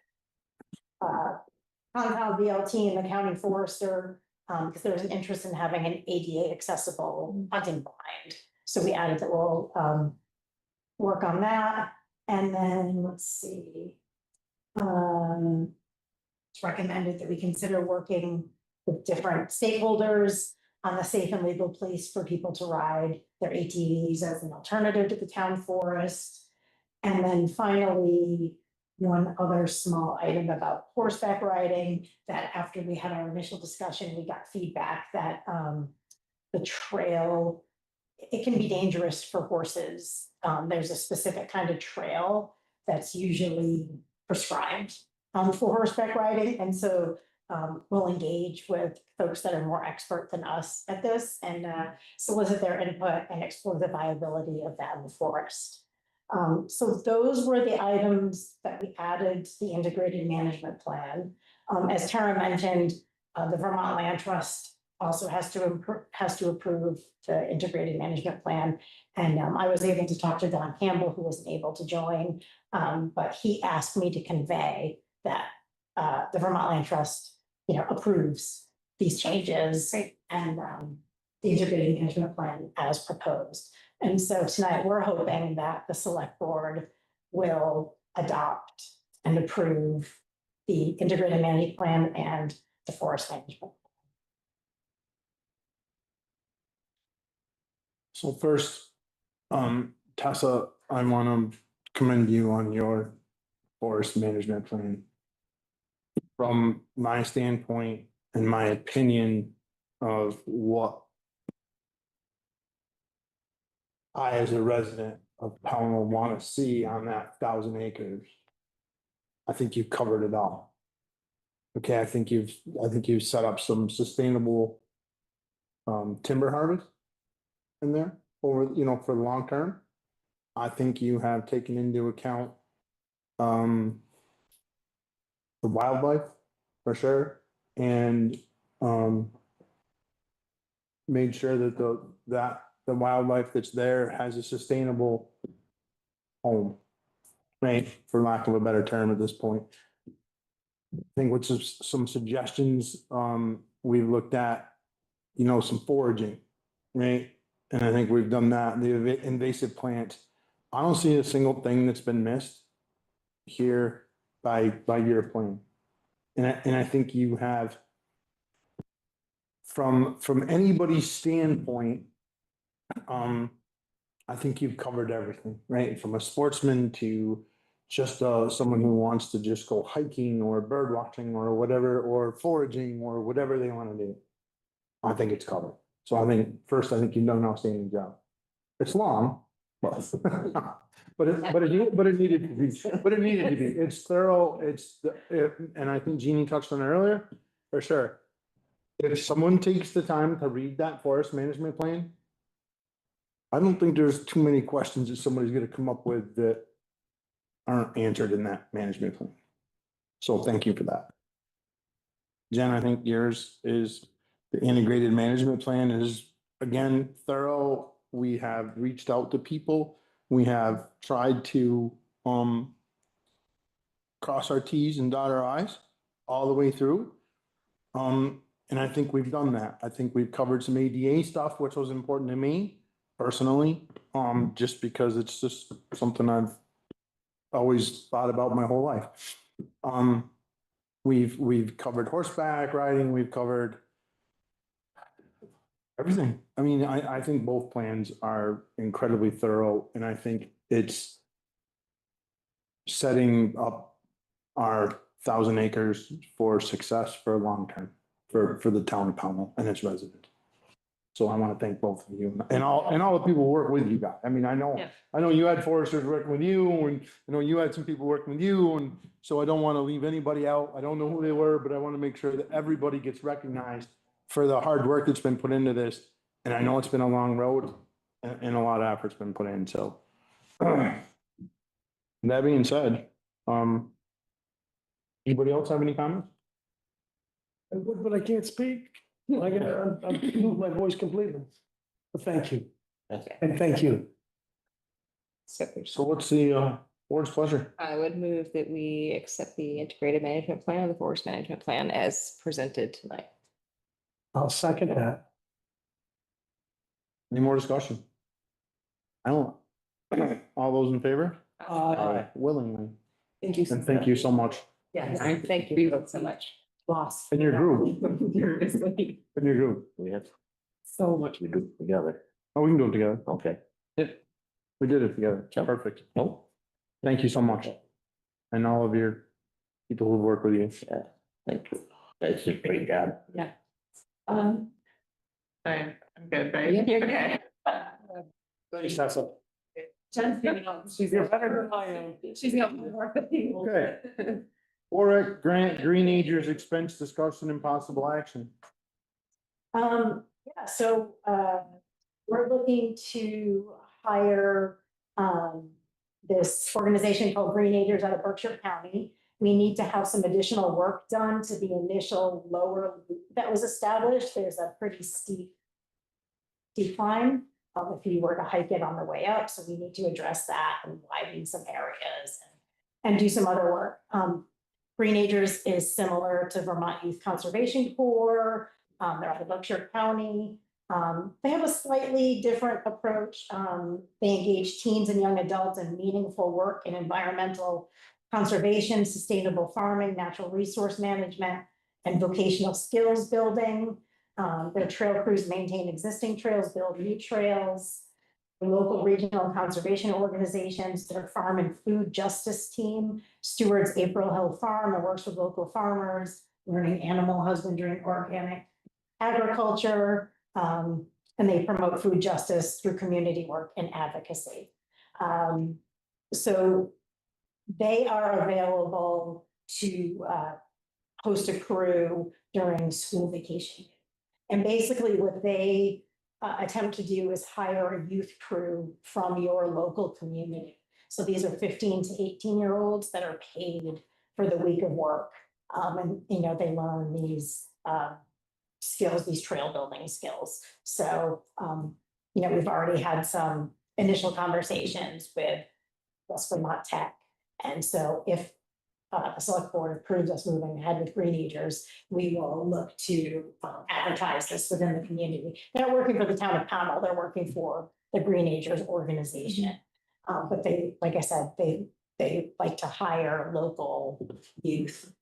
Pownal VLT and the county forester because there's an interest in having an ADA accessible hunting blind. So we added that we'll work on that. And then let's see. It's recommended that we consider working with different stakeholders on a safe and legal place for people to ride their ATVs as an alternative to the town forest. And then finally, one other small item about horseback riding, that after we had our initial discussion, we got feedback that the trail, it can be dangerous for horses. There's a specific kind of trail that's usually prescribed for horseback riding. And so we'll engage with folks that are more expert than us at this and solicit their input and explore the viability of that in the forest. So those were the items that we added to the integrated management plan. As Tara mentioned, the Vermont Land Trust also has to approve the integrated management plan. And I was able to talk to Don Campbell, who wasn't able to join, but he asked me to convey that the Vermont Land Trust, approves these changes and the integrated management plan as proposed. And so tonight we're hoping that the select board will adopt and approve the integrated management plan and the forest management. So first, Tessa, I want to commend you on your forest management plan. From my standpoint and my opinion of what I, as a resident of Pownal, want to see on that 1,000 acres, I think you've covered it all. Okay, I think you've set up some sustainable timber harvest in there over, for the long term. I think you have taken into account the wildlife for sure, and made sure that the wildlife that's there has a sustainable home, right? For lack of a better term at this point. I think with some suggestions, we've looked at, some foraging, right? And I think we've done that. The invasive plant I don't see a single thing that's been missed here by your plan. And I think you have, from anybody's standpoint, I think you've covered everything, right? From a sportsman to just someone who wants to just go hiking or bird watching or whatever, or foraging or whatever they want to do. I think it's covered. So I think you've done an outstanding job. It's long, but it needed to be, it's thorough, and I think Jeannie touched on it earlier, for sure. If someone takes the time to read that forest management plan, I don't think there's too many questions that somebody's gonna come up with that aren't answered in that management plan. So thank you for that. Jen, I think yours is, the integrated management plan is, again, thorough. We have reached out to people. We have tried to, cross our Ts and dot our Is all the way through. And I think we've done that. I think we've covered some ADA stuff, which was important to me personally, just because it's just something I've always thought about my whole life. We've covered horseback riding, we've covered everything. I mean, I think both plans are incredibly thorough, and I think it's setting up our 1,000 acres for success for long term, for the town of Pownal and its residents. So I want to thank both of you and all the people who work with you guys. I mean, I know you had foresters working with you, and I know you had some people working with you, and so I don't want to leave anybody out. I don't know who they were, but I want to make sure that everybody gets recognized for the hard work that's been put into this. And I know it's been a long road and a lot of effort's been put in, so. That being said, anybody else have any comments? I would, but I can't speak. I'm losing my voice completely. But thank you. Okay. And thank you. So what's the board's pleasure? I would move that we accept the integrated management plan, the forest management plan as presented tonight. I'll second that. Any more discussion? I don't. All those in favor? Willingly. Thank you. And thank you so much. Yes, thank you both so much. Lost. In your group, Seriously. in your group. We have, So much. we do together. Oh, we can do it together. Okay. We did it together. Sure. Perfect. Oh. Thank you so much. And all of your people who work with you. Yeah, thank you. That's a great job. Yeah. I'm good, right? You're good. Okay. Thanks, Tessa. Jen's giving up. She's You're better than I am. She's helping me work with you. Okay. Warwick Grant Greenagers expense discussion and possible action. Yeah, so, we're looking to hire, this organization called Greenagers out of Berkshire County. We need to have some additional work done to the initial lower loop that was established. There's a pretty steep decline, if you were to hike it on the way up, so we need to address that and widen some areas and do some other work. Greenagers is similar to Vermont Youth Conservation Corps. They're out of Berkshire County. They have a slightly different approach. They engage teens and young adults in meaningful work in environmental conservation, sustainable farming, natural resource management, and vocational skills building. Their trail crews maintain existing trails, build new trails. The local regional conservation organizations, their farm and food justice team stewards April Hill Farm and works with local farmers, learning animal husbandry and organic agriculture, and they promote food justice through community work and advocacy. So they are available to host a crew during school vacation. And basically what they attempt to do is hire a youth crew from your local community. So these are 15 to 18-year-olds that are paid for the week of work. And, they learn these skills, these trail building skills. So, we've already had some initial conversations with West Vermont Tech. And so if the select board approves us moving ahead with Greenagers, we will look to advertise this within the community. They're not working for the town of Pownal, they're working for the Greenagers organization. But they, like I said, they like to hire local youth,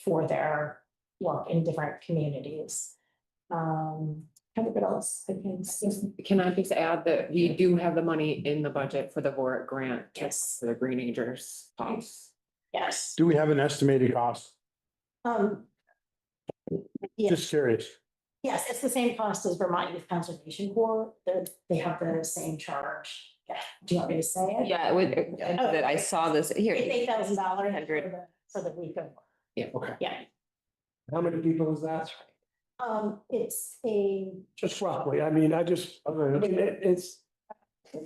for their work in different communities. What else? I can see. Can I just add that we do have the money in the budget for the VORT grant? Yes. For the Green Rangers costs. Yes. Do we have an estimated cost? Um. Yes, Just curious. yes, it's the same cost as Vermont Youth Conservation Corps. They have the same charge. Yeah, do you want me to say it? Yeah, it would, that I saw this here. It's $8,000 100. for the week of, Okay. yeah. How many people is that? It's a, Just roughly, I mean, it's,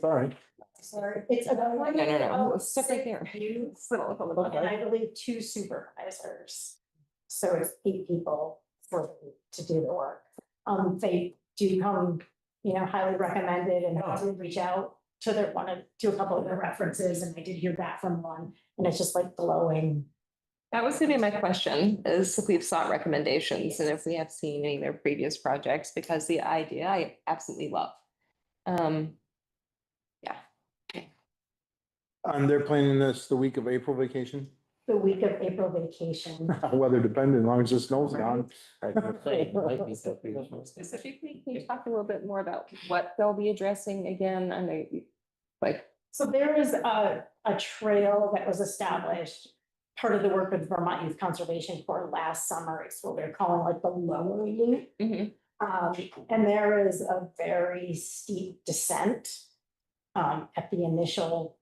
sorry. sorry, it's a. No, step right there. Youth, and I believe 2 supervisors. So it's 8 people to do the work. They do come, highly recommended, and I did reach out to to a couple of their references, and I did hear back from one, and it's just like glowing. That was gonna be my question, is if we've sought recommendations and if we have seen any of their previous projects, because the idea I absolutely love. Yeah. And they're planning this the week of April vacation, The week of April vacation. weather dependent, as long as the snow's gone. Specifically, can you talk a little bit more about what they'll be addressing again? I know, like, So there is a trail that was established, part of the work with Vermont Youth Conservation Corps last summer. It's what they're calling like the lower loop. And there is a very steep descent at the initial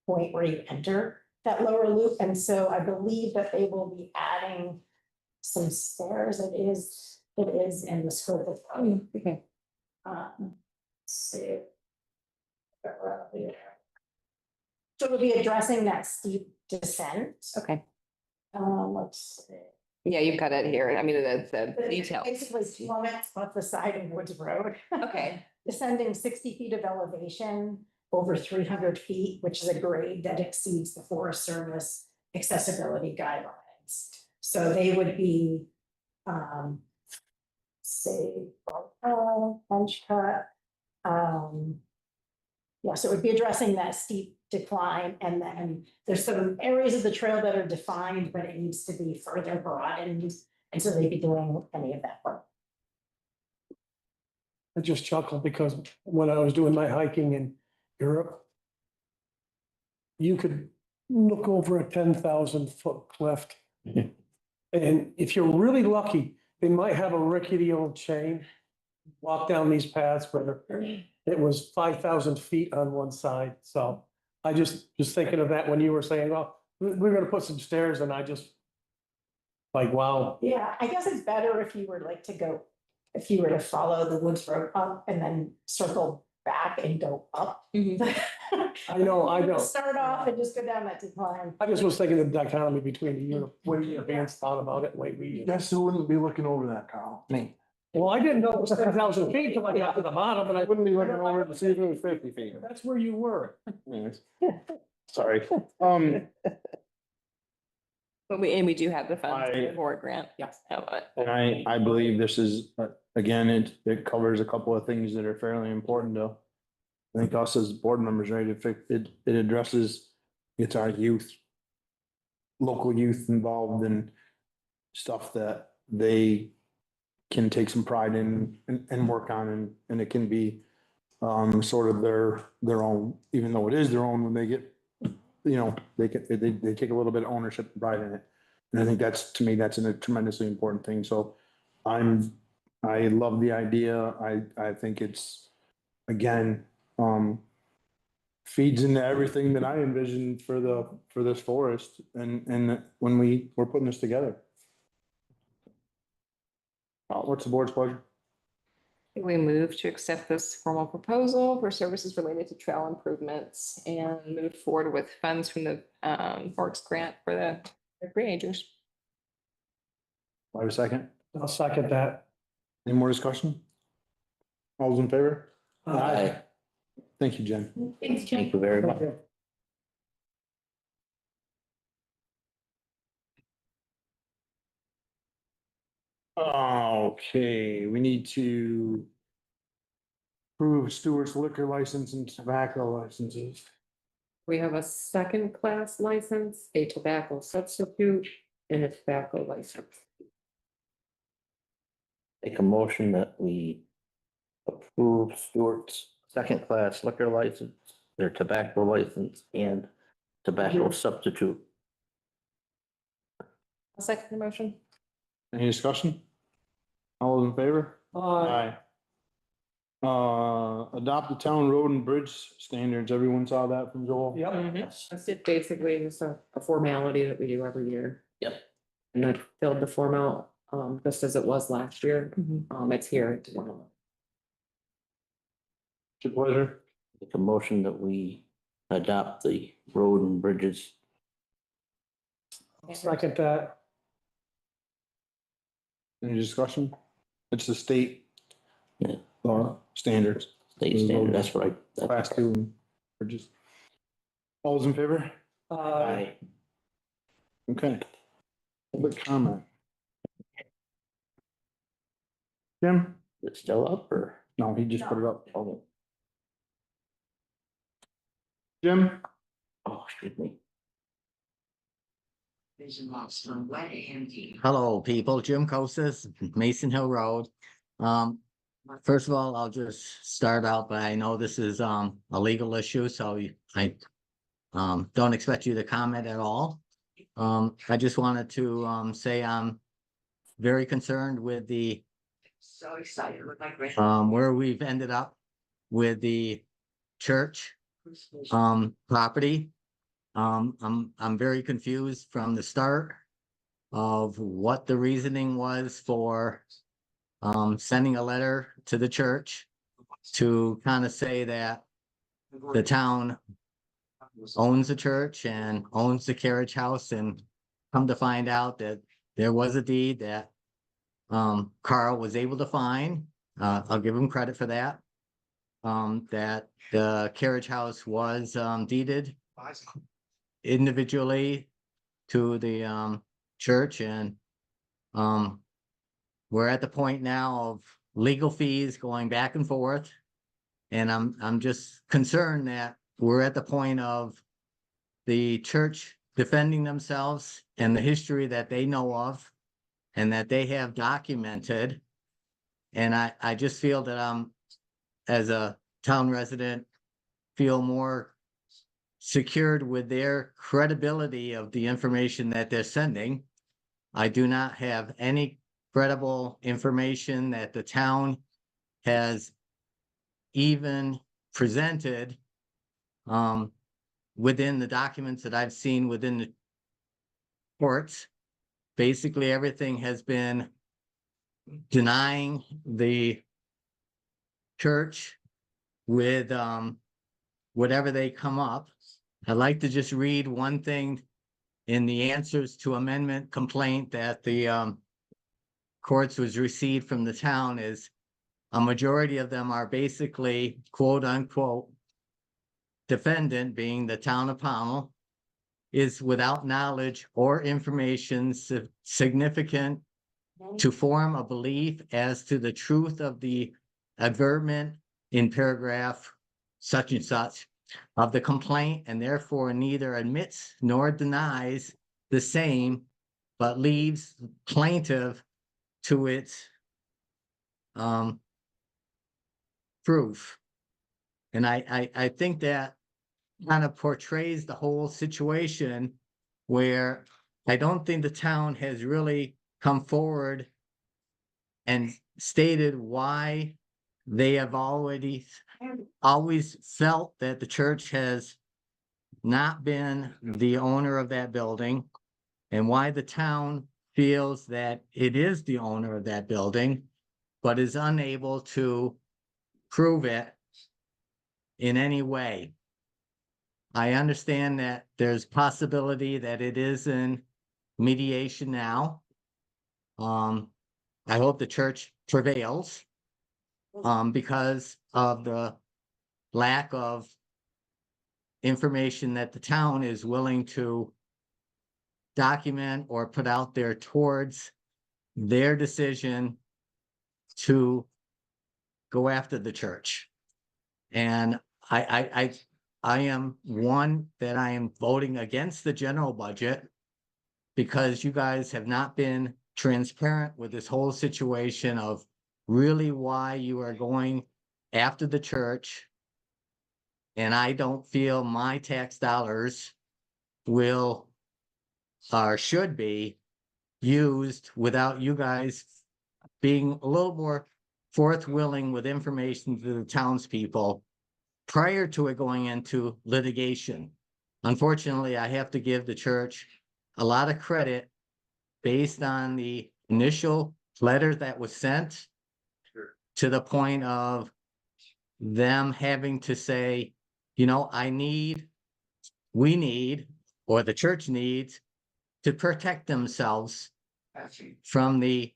point where you enter that lower loop. And so I believe that they will be adding some stairs. It is in the scope of. okay. So. So we'll be addressing that steep descent. Okay. Let's see. Yeah, you've got it here. I mean, the It details. Basically plummets off the side of Woods Road. Okay. Descending 60 feet of elevation over 300 feet, which is a grade that exceeds the Forest Service accessibility guidelines. So they would be, say, bench cut. Yeah, so it would be addressing that steep decline, and then there's some areas of the trail that are defined, but it needs to be further broadened. And so they'd be doing any of that work. I just chuckled because when I was doing my hiking in Europe, you could look over a 10,000-foot cliff. And if you're really lucky, they might have a rickety old chain, walk down these paths where it was 5,000 feet on one side. So I just thinking of that when you were saying, oh, we're gonna put some stairs, and I just like, wow. Yeah, I guess it's better if you were like to go, if you were to follow the Woods Road up and then circle back and go up. I know. Start off and just go down that decline. I just was thinking the dichotomy between the way Europeans thought about it, way we. Guess who wouldn't be looking over that, Kyle? Me. Well, I didn't know it was 10,000 feet till I got to the bottom, and I Wouldn't be looking over to see if it was 50 feet. That's where you were. Anyways. Sorry. But we do have the funds for I- the board grant. Yes. How about it? And I believe this is, again, it covers a couple of things that are fairly important to, I think us as board members, right? It addresses, it's our youth, local youth involved in stuff that they can take some pride in and work on, and it can be sort of their own, even though it is their own when they get, they take a little bit of ownership and pride in it. And I think to me, that's a tremendously important thing. So I love the idea. I think it's, again, feeds into everything that I envisioned for this forest and when we're putting this together. What's the board's pleasure? We move to accept this formal proposal for services related to trail improvements and move forward with funds from the Forks grant for the Green Rangers. Do I have a second? I'll second that. Any more discussion? All those in favor? Aye. Thank you, Jen. Thank you very much. Okay, we need to approve Stewart's liquor license and tobacco licenses. We have a second class license, a tobacco substitute, and a tobacco license. Make a motion that we approve Stewart's second class liquor license, their tobacco license and tobacco substitute. I'll second the motion. Any discussion? All those in favor? Aye. Adopt the town road and bridge standards. Everyone saw that from Joel? Yep. That's it, basically just a formality that we do every year. Yep. And I filled the form out, just as it was last year. It's here. It's your pleasure. Make a motion that we adopt the road and bridges. Second that. Any discussion? It's the state Yeah. Standards. State standard, that's right. Class 2 bridges. All those in favor? Aye. Okay. Public comment. Jim? Is it still up or? No, he just put it up. Oh, Jim? oh, excuse me. Hello, people. Jim Kosis, Mason Hill Road. First of all, I'll just start out, but I know this is a legal issue, so I don't expect you to comment at all. I just wanted to say I'm very concerned with the where we've ended up with the church property. I'm very confused from the start of what the reasoning was for sending a letter to the church to kind of say that the town owns the church and owns the carriage house, and come to find out that there was a deed that Carl was able to find. I'll give him credit for that. That the carriage house was deeded individually to the church, and we're at the point now of legal fees going back and forth. And I'm just concerned that we're at the point of the church defending themselves and the history that they know of and that they have documented. And I just feel that I'm, as a town resident, feel more secured with their credibility of the information that they're sending. I do not have any credible information that the town has even presented within the documents that I've seen within the courts. Basically, everything has been denying the church with whatever they come up. I'd like to just read one thing in the answers to amendment complaint that the courts was received from the town. Is a majority of them are basically quote unquote defendant, being the town of Pownal, is without knowledge or information significant to form a belief as to the truth of the advertisement in paragraph such and such of the complaint, and therefore neither admits nor denies the same, but leaves plaintiff to its proof. And I think that kind of portrays the whole situation, where I don't think the town has really come forward and stated why they have always felt that the church has not been the owner of that building, and why the town feels that it is the owner of that building, but is unable to prove it in any way. I understand that there's possibility that it is in mediation now. I hope the church prevails because of the lack of information that the town is willing to document or put out there towards their decision to go after the church. And I I am one that I am voting against the general budget because you guys have not been transparent with this whole situation of really why you are going after the church. And I don't feel my tax dollars will or should be used without you guys being a little more forthwilling with information to the townspeople prior to it going into litigation. Unfortunately, I have to give the church a lot of credit based on the initial letter that was sent to the point of them having to say, you know, we need, or the church needs to protect themselves from the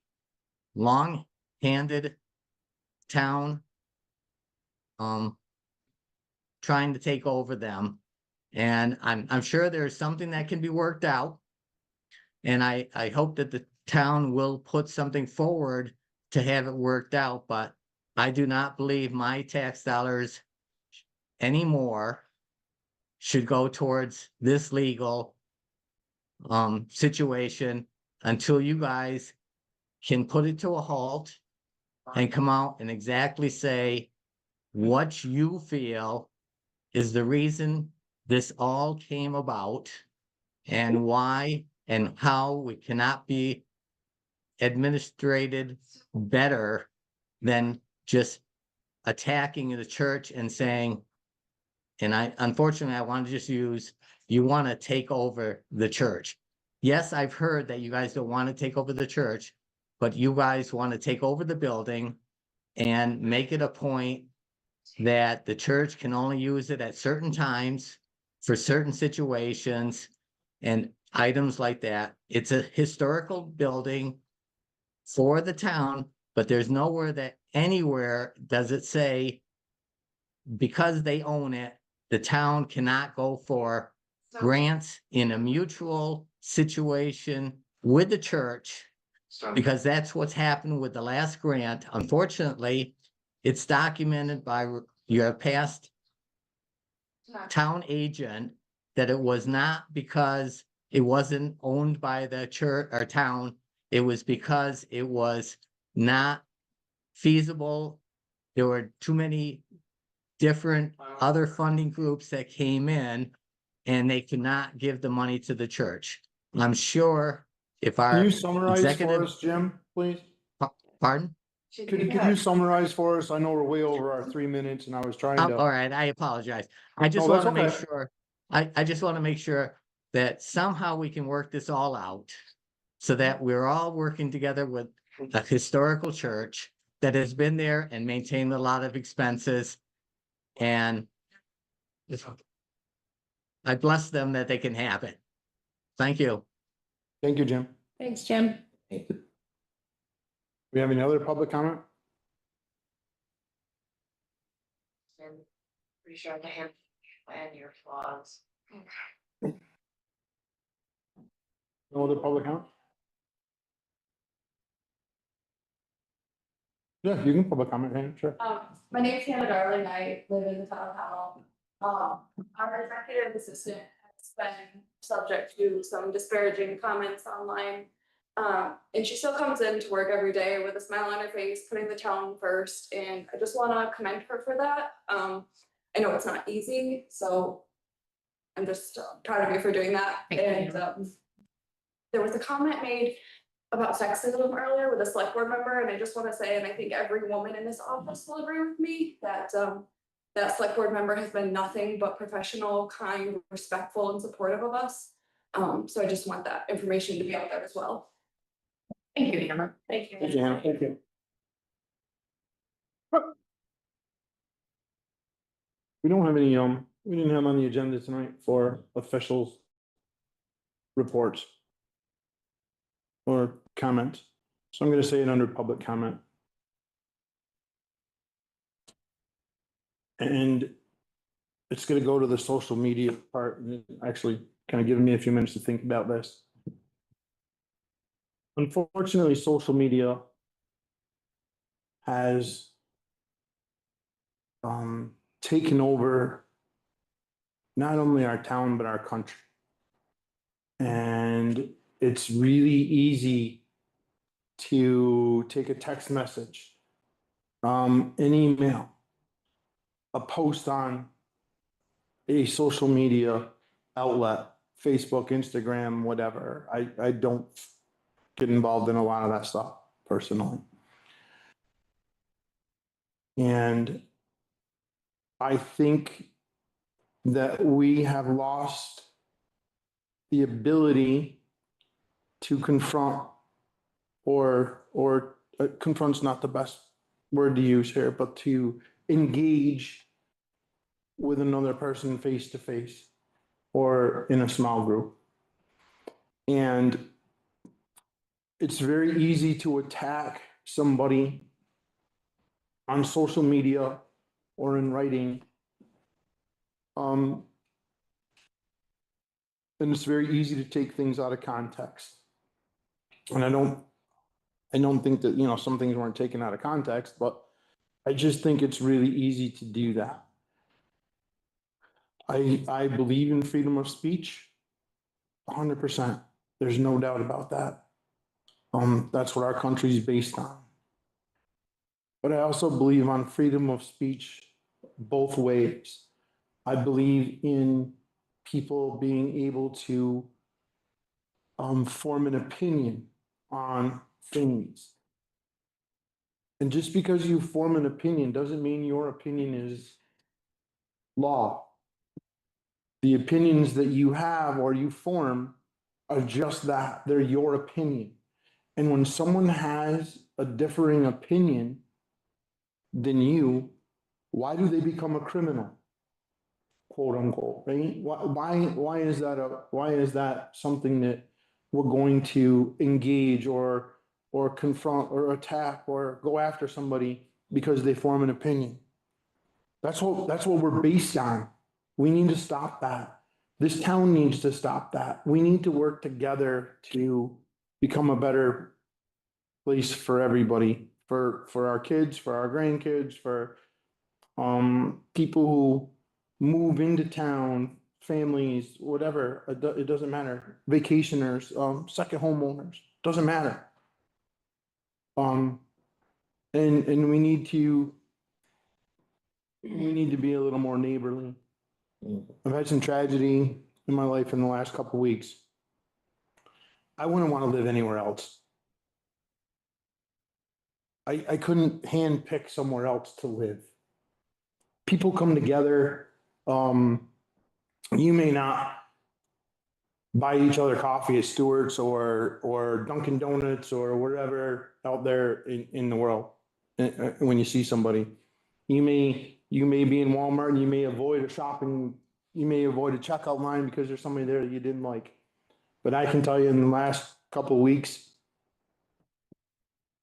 long-handed town trying to take over them. And I'm sure there's something that can be worked out. And I hope that the town will put something forward to have it worked out, but I do not believe my tax dollars anymore should go towards this legal situation until you guys can put it to a halt and come out and exactly say what you feel is the reason this all came about and why and how we cannot be administrated better than just attacking the church and saying, and unfortunately, I want to just use, you want to take over the church. Yes, I've heard that you guys don't want to take over the church, but you guys want to take over the building and make it a point that the church can only use it at certain times for certain situations and items like that. It's a historical building for the town, but there's nowhere that anywhere does it say because they own it, the town cannot go for grants in a mutual situation with the church, because that's what's happened with the last grant. Unfortunately, it's documented by your past town agent that it was not because it wasn't owned by the church or town. It was because it was not feasible. There were too many different other funding groups that came in and they could not give the money to the church. I'm sure if Can our you summarize for executive, us, Jim, please? pardon? Could you summarize for us? I know we're way over our 3 minutes and I was trying to. All right, I apologize. I just No, want that's to make okay. sure, I just want to make sure that somehow we can work this all out so that we're all working together with a historical church that has been there and maintained a lot of expenses. And I bless them that they can have it. Thank you. Thank you, Jim. Thanks, Jim. We have any other public comment? Pretty sure I can handle your flaws. No other public comment? Yeah, you can public comment, yeah, sure. My name is Hannah Darling. I live in the town of Pownal. Our executive assistant has been subject to some disparaging comments online. And she still comes in to work every day with a smile on her face, putting the town first, and I just wanna commend her for that. I know it's not easy, so I'm just proud of you for doing that. And there was a comment made about sexism earlier with a select board member, and I just want to say, and I think every woman in this office will agree with me, that that select board member has been nothing but professional, kind, respectful, and supportive of us. So I just want that information to be out there as well. Thank you, Hannah. Thank you. Thank you, Hannah. Thank you. We don't have any, we didn't have on the agenda tonight for officials reports or comments. So I'm gonna say it under public comment. And it's gonna go to the social media part, and it actually kind of giving me a few minutes to think about this. Unfortunately, social media has taken over not only our town, but our country. And it's really easy to take a text message, an email, a post on a social media outlet, Facebook, Instagram, whatever. I don't get involved in a lot of that stuff personally. And I think that we have lost the ability to confront or confront's not the best word to use here, but to engage with another person face to face or in a small group. And it's very easy to attack somebody on social media or in writing. And it's very easy to take things out of context. And I don't think that, some things weren't taken out of context, but I just think it's really easy to do that. I believe in freedom of speech, 100%. There's no doubt about that. That's what our country is based on. But I also believe on freedom of speech both ways. I believe in people being able to form an opinion on things. And just because you form an opinion doesn't mean your opinion is law. The opinions that you have or you form are just that, they're your opinion. And when someone has a differing opinion than you, why do they become a criminal? Quote unquote, right? Why is that something that we're going to engage or confront or attack or go after somebody because they form an opinion? That's what we're based on. We need to stop that. This town needs to stop that. We need to work together to become a better place for everybody, for our kids, for our grandkids, for people who move into town, families, whatever. It doesn't matter. Vacationers, second homeowners, doesn't matter. And we need to be a little more neighborly. I've had some tragedy in my life in the last couple of weeks. I wouldn't want to live anywhere else. I couldn't hand pick somewhere else to live. People come together. You may not buy each other coffee at Stewart's or Dunkin' Donuts or wherever out there in the world. When you see somebody, you may be in Walmart and you may avoid a checkout line because there's somebody there that you didn't like. But I can tell you in the last couple of weeks,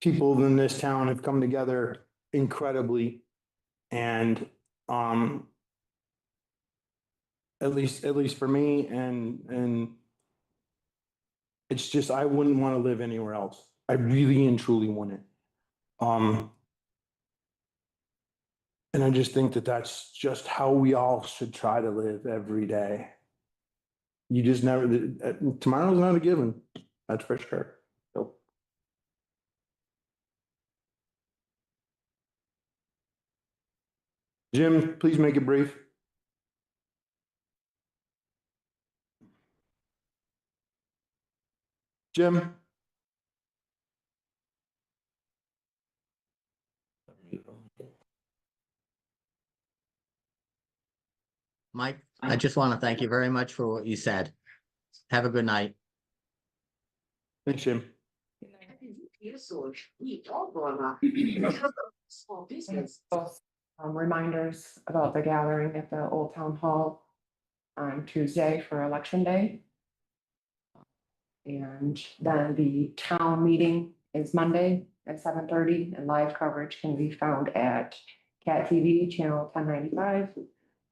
people in this town have come together incredibly. And at least for me, and it's just, I wouldn't want to live anywhere else. I really and truly wouldn't. And I just think that that's just how we all should try to live every day. You just never, tomorrow's not a given, that's for sure. So. Jim, please make it brief. Jim? Mike, I just want to thank you very much for what you said. Have a good night. Thanks, Jim. Reminders about the gathering at the Old Town Hall on Tuesday for Election Day. And then the town meeting is Monday at 7:30, and live coverage can be found at Cat TV channel 1095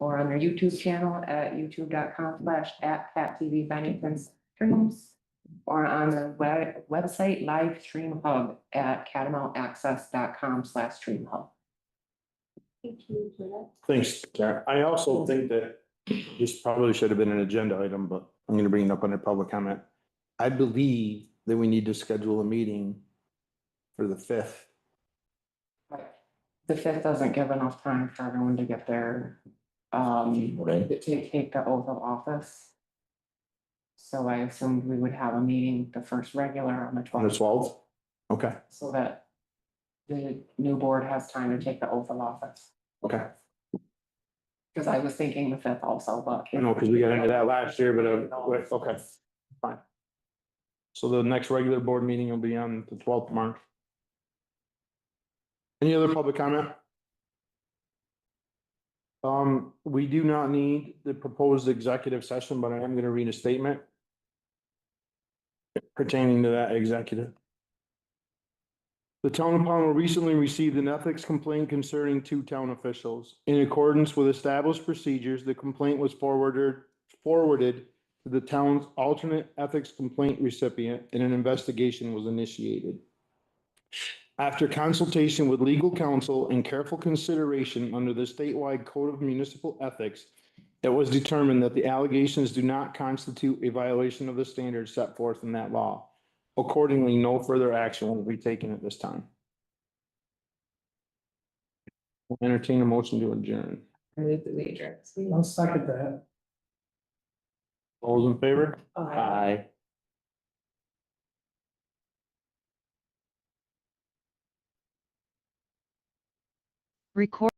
or on their YouTube channel at youtube.com/@CatTV Bennington Streams, or on the website live stream hub at catamountaccess.com/stream hub. Thanks, Karen. I also think that This probably should have been an agenda item, but I'm gonna bring it up under public comment. I believe that we need to schedule a meeting for the 5th. The 5th doesn't give enough time for everyone to get there, Right. to take the oath of office. So I assumed we would have a meeting, the first regular on the On the 12th, 12th? Okay, so that the new board has time to take the oath of office. okay. Because I was thinking the 5th also, but. I know, because we got into that last year, but, wait, okay, fine. So the next regular board meeting will be on the 12th, March. Any other public comment? We do not need the proposed executive session, but I am gonna read a statement pertaining to that executive. The town of Pownal recently received an ethics complaint concerning 2 town officials. In accordance with established procedures, the complaint was forwarded to the town's alternate ethics complaint recipient, and an investigation was initiated. After consultation with legal counsel and careful consideration under the statewide Code of Municipal Ethics, it was determined that the allegations do not constitute a violation of the standards set forth in that law. Accordingly, no further action will be taken at this time. We'll entertain a motion to adjourn. I'll second that. All those in favor? Aye. Record.